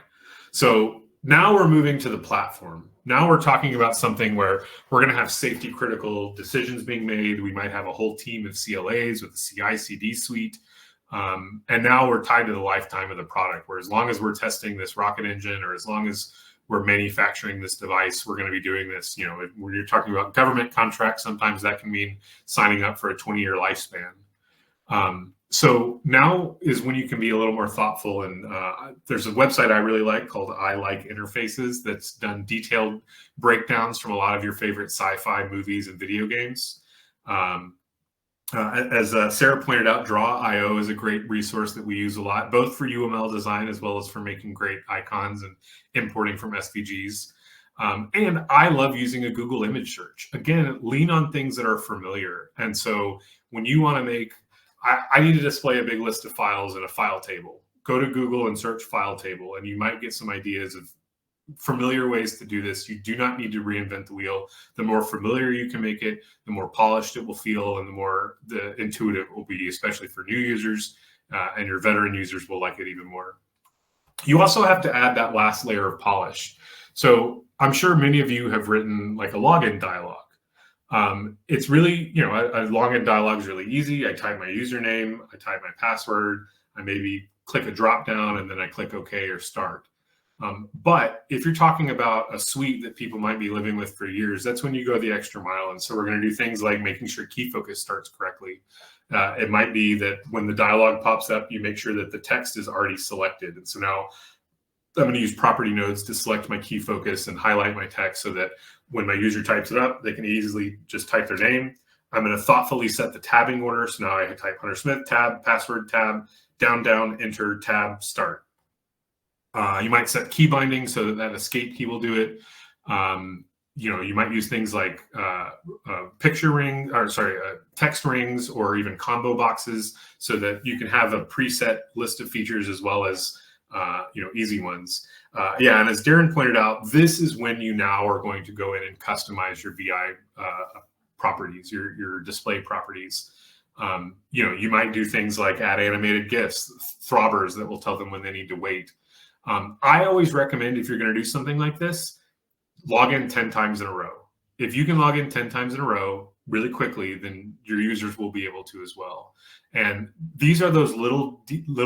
so now we're moving to the platform. Now we're talking about something where we're going to have safety critical decisions being made. We might have a whole team of CLAs with the CI/CD suite. And now we're tied to the lifetime of the product, where as long as we're testing this rocket engine or as long as we're manufacturing this device, we're going to be doing this. When you're talking about government contracts, sometimes that can mean signing up for a 20-year lifespan. So now is when you can be a little more thoughtful. And there's a website I really like called I Like Interfaces that's done detailed breakdowns from a lot of your favorite sci-fi movies and video games. As Sarah pointed out, Draw.io is a great resource that we use a lot, both for UML design as well as for making great icons and importing from SVGs. And I love using a Google image search. Again, lean on things that are familiar. And so when you want to make I need to display a big list of files in a file table. Go to Google and search file table, and you might get some ideas of familiar ways to do this. You do not need to reinvent the wheel. The more familiar you can make it, the more polished it will feel, and the more intuitive it will be, especially for new users, and your veteran users will like it even more. You also have to add that last layer of polish. So I'm sure many of you have written like a login dialog. It's really, a login dialog is really easy. I type my username, I type my password, I maybe click a drop down, and then I click OK or start. But if you're talking about a suite that people might be living with for years, that's when you go the extra mile. And so we're going to do things like making sure key focus starts correctly. It might be that when the dialog pops up, you make sure that the text is already selected. And so now I'm going to use property nodes to select my key focus and highlight my text so that when my user types it up, they can easily just type their name. I'm going to thoughtfully set the tabbing order. So now I type Hunter Smith, tab, password, tab, down, enter, tab, start. You might set key binding so that escape key will do it. You might use things like text rings or even combo boxes so that you can have a preset list of features as well as easy ones. And as Darren pointed out, this is when you now are going to go in and customize your VI properties, your display properties. You might do things like add animated GIFs, throbbers that will tell them when they need to wait. I always recommend, if you're going to do something like this, log in 10 times in a row. If you can log in 10 times in a row really quickly, then your users will be able to as well. And these are those little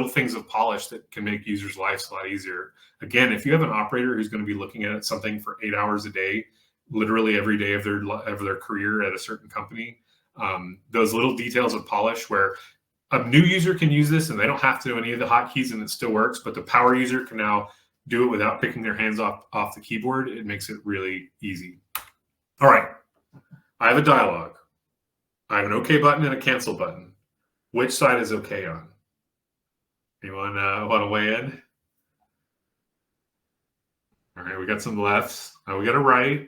things of polish that can make users' lives a lot easier. Again, if you have an operator who's going to be looking at something for 8 hours a day, literally every day of their career at a certain company, those little details of polish where a new user can use this and they don't have to do any of the hotkeys and it still works, but the power user can now do it without picking their hands off the keyboard. It makes it really easy. All right, I have a dialog. I have an OK button and a cancel button. Which side is OK on? Anyone want to weigh in? All right, we got some lefts. We got a right.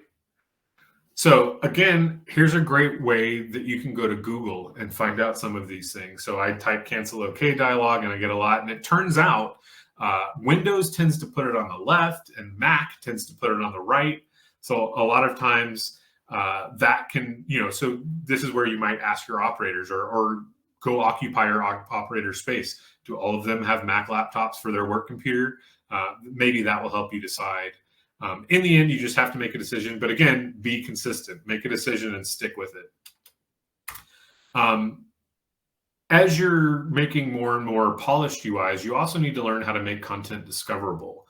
So again, here's a great way that you can go to Google and find out some of these things. So I type cancel OK dialog and I get a lot. And it turns out Windows tends to put it on the left and Mac tends to put it on the right. So a lot of times that can, so this is where you might ask your operators or go occupy your operator space. Do all of them have Mac laptops for their work computer? Maybe that will help you decide. In the end, you just have to make a decision. But again, be consistent. Make a decision and stick with it. As you're making more and more polished UIs, you also need to learn how to make content discoverable.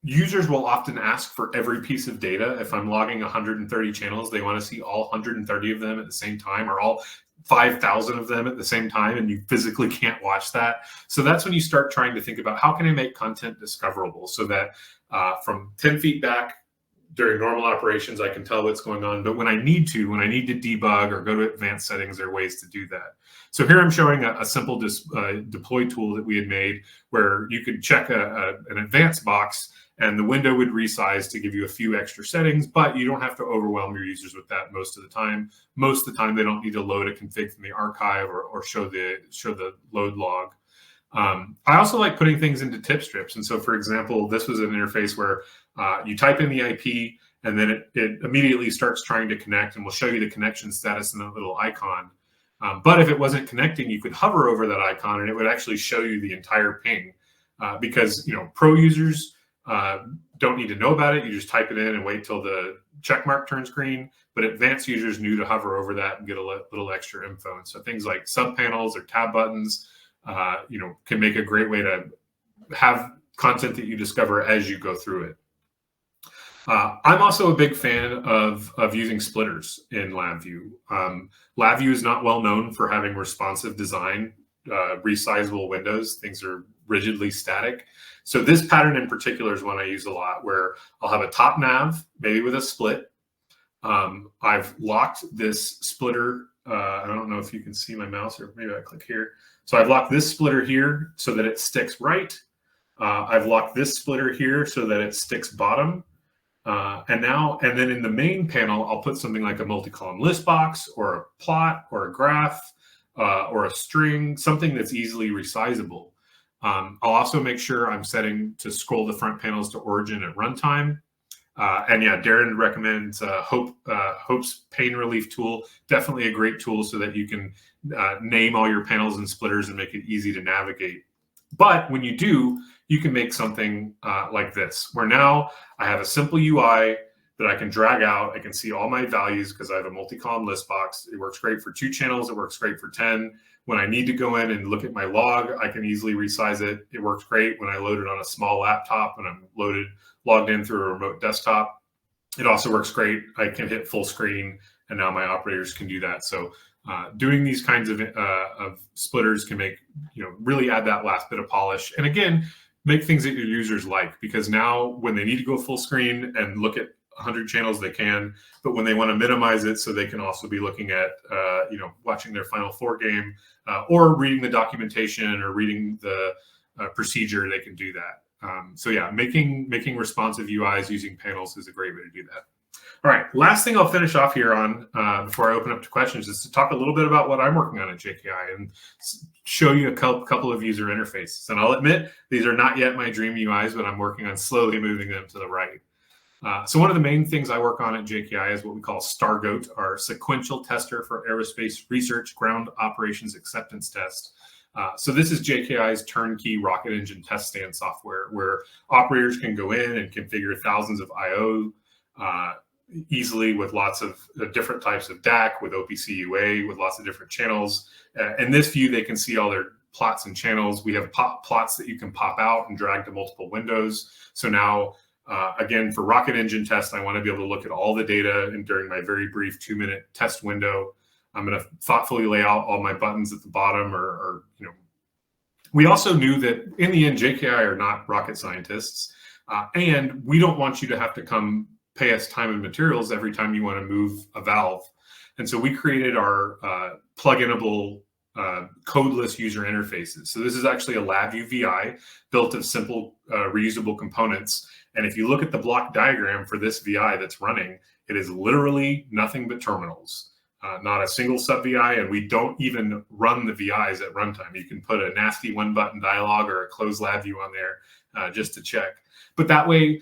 Users will often ask for every piece of data. If I'm logging 130 channels, they want to see all 130 of them at the same time, or all 5,000 of them at the same time, and you physically can't watch that. So that's when you start trying to think about how can I make content discoverable so that from 10 feet back during normal operations, I can tell what's going on. But when I need to debug or go to advanced settings, there are ways to do that. So here I'm showing a simple deploy tool that we had made where you could check an advanced box and the window would resize to give you a few extra settings, but you don't have to overwhelm your users with that most of the time. Most of the time, they don't need to load a config from the archive or show the load log. I also like putting things into tip strips. And so, for example, this was an interface where you type in the IP and then it immediately starts trying to connect and will show you the connection status in a little icon. But if it wasn't connecting, you could hover over that icon and it would actually show you the entire ping because, pro users don't need to know about it. You just type it in and wait till the check mark turns green. But advanced users knew to hover over that and get a little extra info. And so things like subpanels or tab buttons, can make a great way to have content that you discover as you go through it. I'm also a big fan of using splitters in LabVIEW. LabVIEW is not well known for having responsive design, resizable windows. Things are rigidly static. So this pattern in particular is one I use a lot where I'll have a top nav, maybe with a split. I've locked this splitter. I don't know if you can see my mouse or maybe I click here. So I've locked this splitter here so that it sticks right. I've locked this splitter here so that it sticks bottom. And then in the main panel, I'll put something like a multi-column list box or a plot or a graph or a string, something that's easily resizable. I'll also make sure I'm setting to scroll the front panels to origin at runtime. And yeah, Darren recommends Hope's pain relief tool. Definitely a great tool so that you can name all your panels and splitters and make it easy to navigate. But when you do, you can make something like this, where now I have a simple UI that I can drag out. I can see all my values because I have a multi-column list box. It works great for 2 channels. It works great for 10. When I need to go in and look at my log, I can easily resize it. It works great when I load it on a small laptop and I'm logged in through a remote desktop. It also works great. I can hit full screen and now my operators can do that. So doing these kinds of splitters can make, really add that last bit of polish. And again, make things that your users like, because now when they need to go full screen and look at 100 channels, they can, but when they want to minimize it so they can also be looking at, watching their Final Four game or reading the documentation or reading the procedure, they can do that. So yeah, making responsive UIs using panels is a great way to do that. All right, last thing I'll finish off here on before I open up to questions is to talk a little bit about what I'm working on at JKI and show you a couple of user interfaces. And I'll admit, these are not yet my dream UIs, but I'm working on slowly moving them to the right. So one of the main things I work on at JKI is what we call StarGoat, our sequential tester for aerospace research ground operations acceptance test. So this is JKI's turnkey rocket engine test stand software where operators can go in and configure thousands of I/O easily with lots of different types of DAC, with OPC UA, with lots of different channels. In this view, they can see all their plots and channels. We have plots that you can pop out and drag to multiple windows. So now, again, for rocket engine test, I want to be able to look at all the data and during my very brief 2-minute test window. I'm going to thoughtfully lay out all my buttons at the bottom we also knew that in the end, JKI are not rocket scientists, and we don't want you to have to come pay us time and materials every time you want to move a valve. And so we created our plug-inable codeless user interfaces. So this is actually a LabVIEW VI built of simple reusable components. And if you look at the block diagram for this VI that's running, It is literally nothing but terminals. Not a single sub VI, and we don't even run the VIs at runtime. You can put a nasty one button dialog or a closed LabVIEW on there just to check. But that way,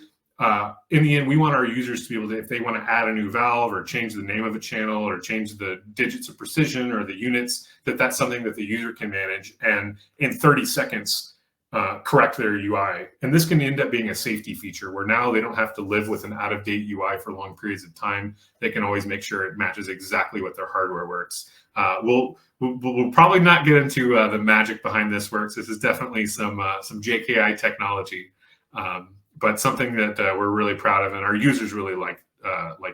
in the end, we want our users to be able to, if they want to add a new valve or change the name of a channel or change the digits of precision or the units, that's something that the user can manage and in 30 seconds correct their UI. And this can end up being a safety feature where now they don't have to live with an out-of-date UI for long periods of time. They can always make sure it matches exactly what their hardware works. We'll probably not get into the magic behind this works. This is definitely some JKI technology, but something that we're really proud of and our users really like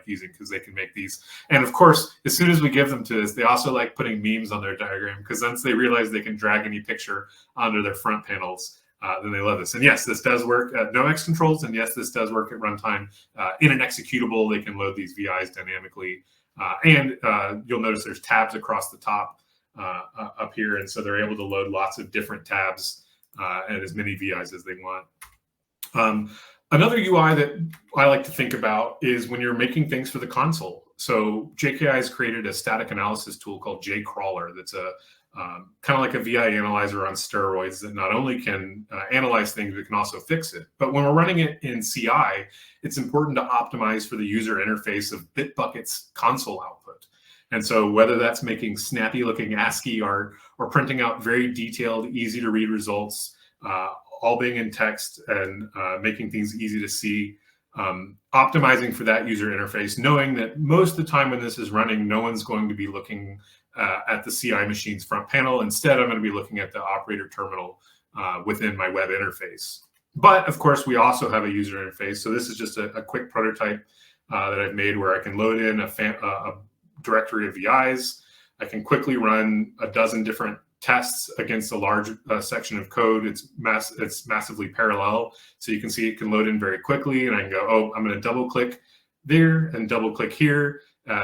using because they can make these. And of course, as soon as we give them to us, they also like putting memes on their diagram because once they realize they can drag any picture onto their front panels, then they love this. And yes, this does work at no X controls. And yes, this does work at runtime. In an executable, they can load these VIs dynamically. And you'll notice there's tabs across the top up here. And so they're able to load lots of different tabs and as many VIs as they want. Another UI that I like to think about is when you're making things for the console. So JKI has created a static analysis tool called JCrawler that's a kind of like a VI analyzer on steroids that not only can analyze things, but can also fix it. But when we're running it in CI, it's important to optimize for the user interface of Bitbucket's console output. And so whether that's making snappy looking ASCII art or printing out very detailed, easy to read results, all being in text and making things easy to see, optimizing for that user interface, knowing that most of the time when this is running, no one's going to be looking at the CI machine's front panel. Instead, I'm going to be looking at the operator terminal within my web interface. But of course, we also have a user interface. So this is just a quick prototype that I've made where I can load in a directory of VIs. I can quickly run a dozen different tests against a large section of code. It's massively parallel. So you can see it can load in very quickly. And I can go, oh, I'm going to double click there and double click here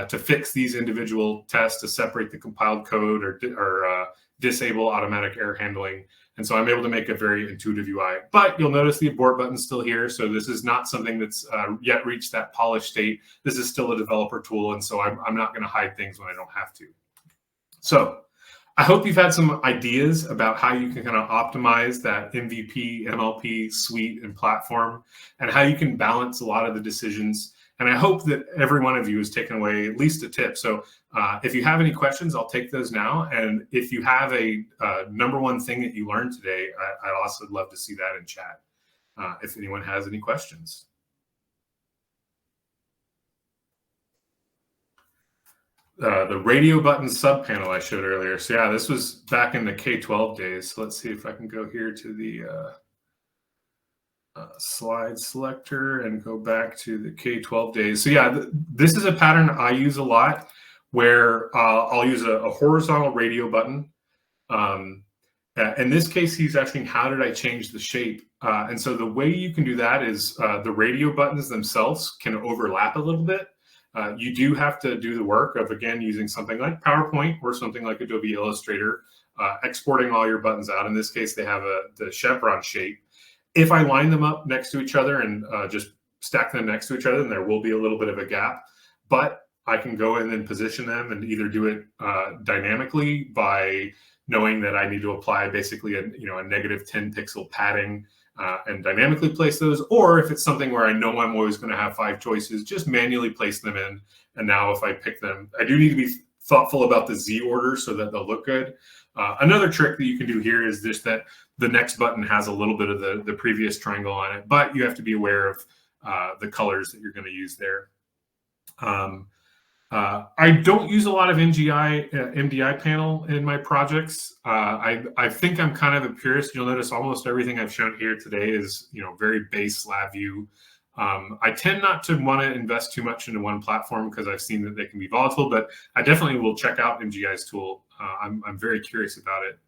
to fix these individual tests to separate the compiled code or disable automatic error handling. And so I'm able to make a very intuitive UI. But you'll notice the abort button's still here. So this is not something that's yet reached that polished state. This is still a developer tool. And so I'm not going to hide things when I don't have to. So I hope you've had some ideas about how you can kind of optimize that MVP, MLP suite and platform and how you can balance a lot of the decisions. And I hope that every one of you has taken away at least a tip. So if you have any questions, I'll take those now. And if you have a number one thing that you learned today, I'd also love to see that in chat if anyone has any questions. The radio button sub panel I showed earlier. So yeah, this was back in the K-12 days. So let's see if I can go here to the slide selector and go back to the K-12 days. So yeah, this is a pattern I use a lot where I'll use a horizontal radio button. In this case, he's asking, how did I change the shape? And so the way you can do that is the radio buttons themselves can overlap a little bit. You do have to do the work of, again, using something like PowerPoint or something like Adobe Illustrator, exporting all your buttons out. In this case, they have the chevron shape. If I line them up next to each other and just stack them next to each other, then there will be a little bit of a gap. But I can go in and position them and either do it dynamically by knowing that I need to apply basically a negative 10 pixel padding and dynamically place those, or if it's something where I know I'm always going to have 5 choices, just manually place them in. And now if I pick them, I do need to be thoughtful about the Z order so that they'll look good. Another trick that you can do here is just that the next button has a little bit of the previous triangle on it, but you have to be aware of the colors that you're going to use there. I don't use a lot of MDI panel in my projects. I think I'm kind of a purist. You'll notice almost everything I've shown here today is very base LabVIEW. I tend not to want to invest too much into one platform because I've seen that they can be volatile, but I definitely will check out MGI's tool. I'm very curious about it.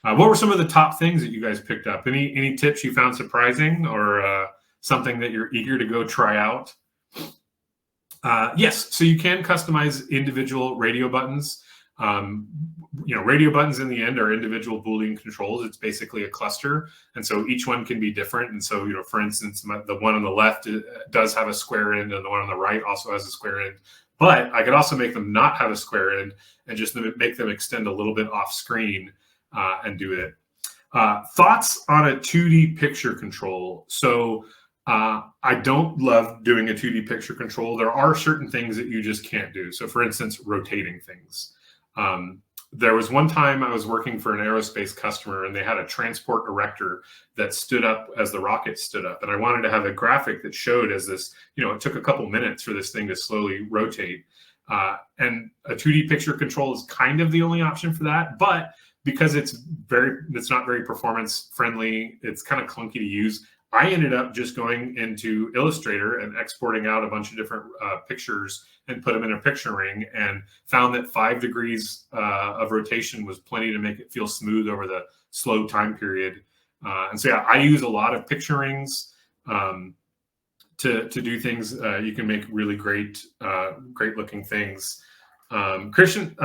What were some of the top things that you guys picked up? Any tips you found surprising or something that you're eager to go try out? Yes, so you can customize individual radio buttons. Radio buttons in the end are individual Boolean controls. It's basically a cluster, and so each one can be different. And so, for instance, the one on the left does have a square end, and the one on the right also has a square end. But I could also make them not have a square end and just make them extend a little bit off screen and do it. Thoughts on a 2D picture control? So I don't love doing a 2D picture control. There are certain things that you just can't do. So for instance, rotating things. There was one time I was working for an aerospace customer, and they had a transport erector that stood up as the rocket stood up. And I wanted to have a graphic that showed as this, it took a couple minutes for this thing to slowly rotate. And a 2D picture control is kind of the only option for that. But because it's not very performance friendly, it's kind of clunky to use, I ended up just going into Illustrator and exporting out a bunch of different pictures and put them in a picture ring, and found that 5 degrees of rotation was plenty to make it feel smooth over the slow time period. And so, yeah, I use a lot of picture rings to do things. You can make really great looking things. Christian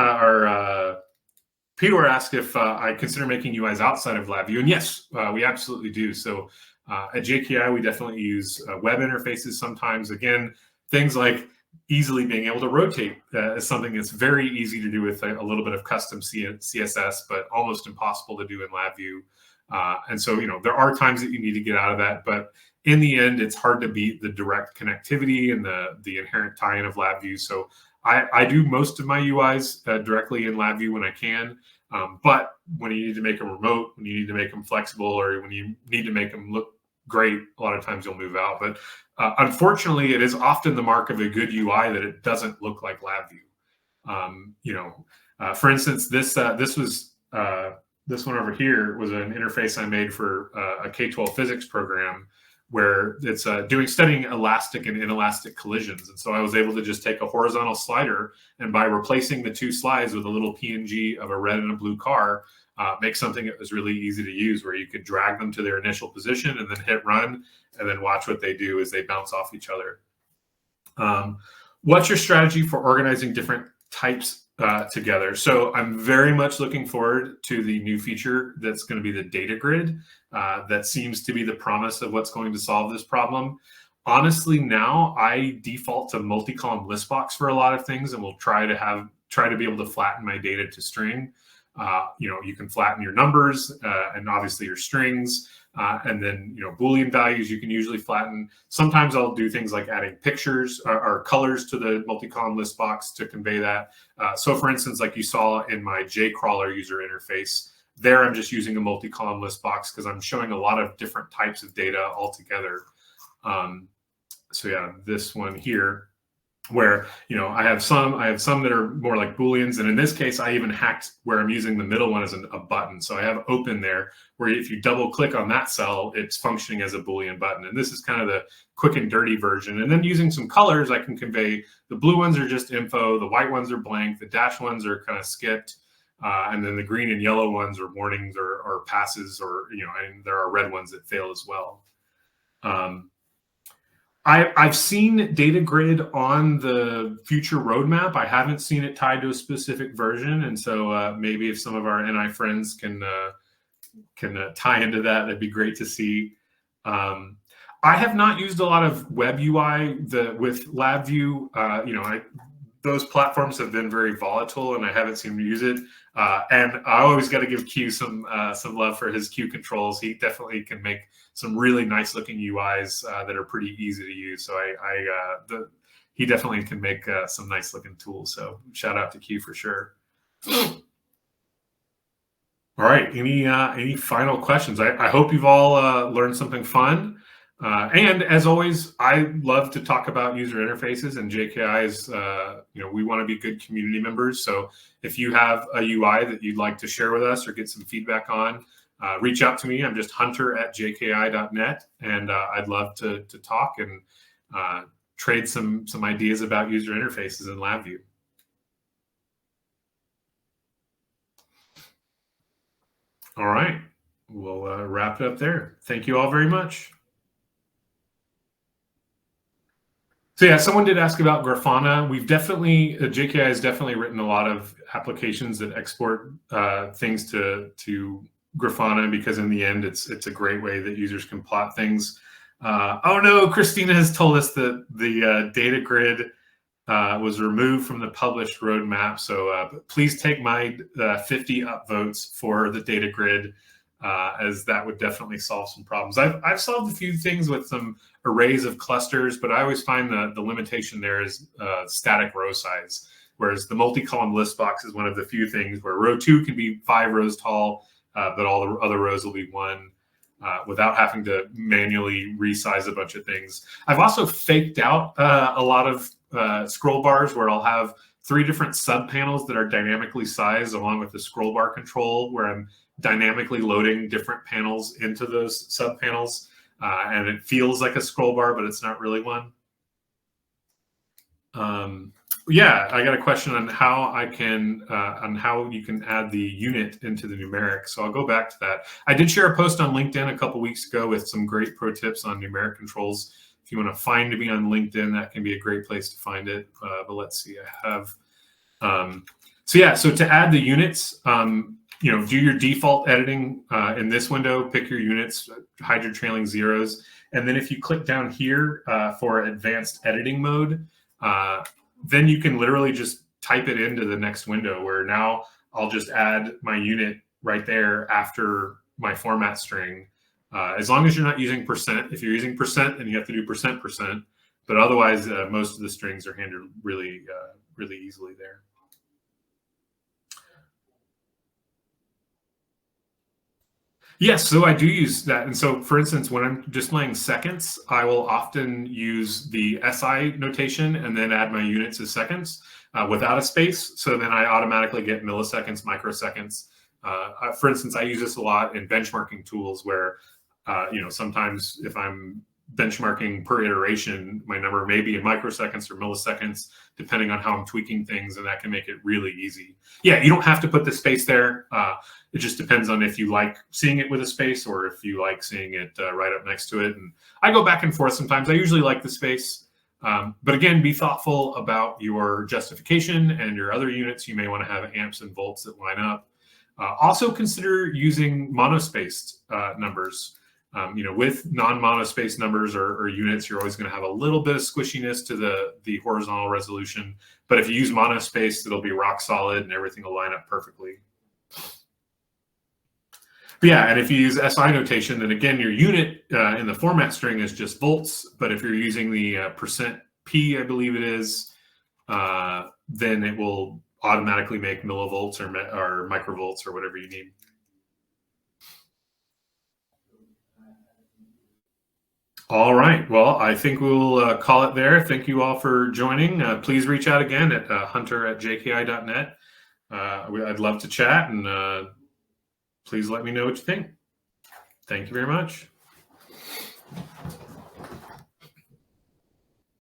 Peter asked if I consider making UIs outside of LabVIEW, and yes, we absolutely do. So at JKI, we definitely use web interfaces sometimes. Again, things like easily being able to rotate is something that's very easy to do with a little bit of custom CSS, but almost impossible to do in LabVIEW. And so, there are times that you need to get out of that, but in the end, it's hard to beat the direct connectivity and the inherent tie-in of LabVIEW. So I do most of my UIs directly in LabVIEW when I can. But when you need to make them remote, when you need to make them flexible, or when you need to make them look great, a lot of times you'll move out. But unfortunately, it is often the mark of a good UI that it doesn't look like LabVIEW. For instance, this one over here was an interface I made for a K-12 physics program, where it's studying elastic and inelastic collisions. And so I was able to just take a horizontal slider, and by replacing the two slides with a little PNG of a red and a blue car, make something that was really easy to use, where you could drag them to their initial position and then hit run, and then watch what they do as they bounce off each other. What's your strategy for organizing different types together? So I'm very much looking forward to the new feature that's going to be the data grid. That seems to be the promise of what's going to solve this problem. Honestly, now I default to multi-column list box for a lot of things, and will try to be able to flatten my data to string. You can flatten your numbers and obviously your strings, and then Boolean values you can usually flatten. Sometimes I'll do things like adding pictures or colors to the multi-column list box to convey that. So for instance, like you saw in my JCrawler user interface, there I'm just using a multi-column list box because I'm showing a lot of different types of data all together. So yeah, this one here, where I have some that are more like Booleans, and in this case I even hacked where I'm using the middle one as a button. So I have open there, where if you double click on that cell, it's functioning as a Boolean button. And this is kind of the quick and dirty version. And then using some colors, I can convey the blue ones are just info, the white ones are blank, the dash ones are kind of skipped, and then the green and yellow ones are warnings or passes, or and there are red ones that fail as well. I've seen data grid on the future roadmap. I haven't seen it tied to a specific version, and so maybe if some of our NI friends can tie into that, that'd be great to see. I have not used a lot of web UI with LabVIEW. Those platforms have been very volatile, and I haven't seen him use it. And I always got to give Q some love for his Q controls. He definitely can make some really nice looking UIs that are pretty easy to use. So he definitely can make some nice looking tools. So shout out to Q for sure. All right. Any final questions? I hope you've all learned something fun. And as always, I love to talk about user interfaces, and JKI is, we want to be good community members. So if you have a UI that you'd like to share with us or get some feedback on, reach out to me. I'm just hunter@jki.net, and I'd love to talk and trade some ideas about user interfaces in LabVIEW. All right, we'll wrap it up there. Thank you all very much. So yeah, someone did ask about Grafana. We've definitely, JKI has definitely written a lot of applications that export things to Grafana, because in the end, it's a great way that users can plot things. Oh no, Christina has told us that the data grid was removed from the published roadmap. So please take my 50 upvotes for the data grid, as that would definitely solve some problems. I've solved a few things with some arrays of clusters, but I always find the limitation there is static row size. Whereas the multi-column list box is one of the few things where row 2 can be 5 rows tall, but all the other rows will be 1. Without having to manually resize a bunch of things. I've also faked out a lot of scroll bars where I'll have 3 different sub panels that are dynamically sized along with the scroll bar control, where I'm dynamically loading different panels into those sub panels. And it feels like a scroll bar, but it's not really one. Yeah, I got a question on how I can on how you can add the unit into the numeric. So I'll go back to that. I did share a post on LinkedIn a couple weeks ago with some great pro tips on numeric controls. If you want to find me on LinkedIn, that can be a great place to find it. But let's see, I have. So yeah, so to add the units, you know, do your default editing in this window, pick your units, hide your trailing zeros, and then if you click down here for advanced editing mode. Then you can literally just type it into the next window, where now I'll just add my unit right there after my format string. As long as you're not using %. If you're using %, then you have to do %%. But otherwise, most of the strings are handled really, really easily there. Yes, so I do use that. And so, for instance, when I'm displaying seconds, I will often use the SI notation and then add my units as seconds without a space. So then I automatically get milliseconds, microseconds. For instance, I use this a lot in benchmarking tools where, you know, sometimes if I'm benchmarking per iteration, my number may be in microseconds or milliseconds, depending on how I'm tweaking things, and that can make it really easy. Yeah, you don't have to put the space there. It just depends on if you like seeing it with a space or if you like seeing it right up next to it. And I go back and forth sometimes. I usually like the space. But again, be thoughtful about your justification and your other units. You may want to have amps and volts that line up. Also consider using monospaced numbers. You know, with non-monospaced numbers or units, you're always going to have a little bit of squishiness to the horizontal resolution. But if you use monospaced, it'll be rock solid and everything will line up perfectly. But yeah, and if you use SI notation, then again, your unit in the format string is just volts. But if you're using the %P, I believe it is, then it will automatically make millivolts or microvolts or whatever you need. All right. Well, I think we'll call it there. Thank you all for joining. Please reach out again at hunter@jki.net. I'd love to chat, and please let me know what you think. Thank you very much.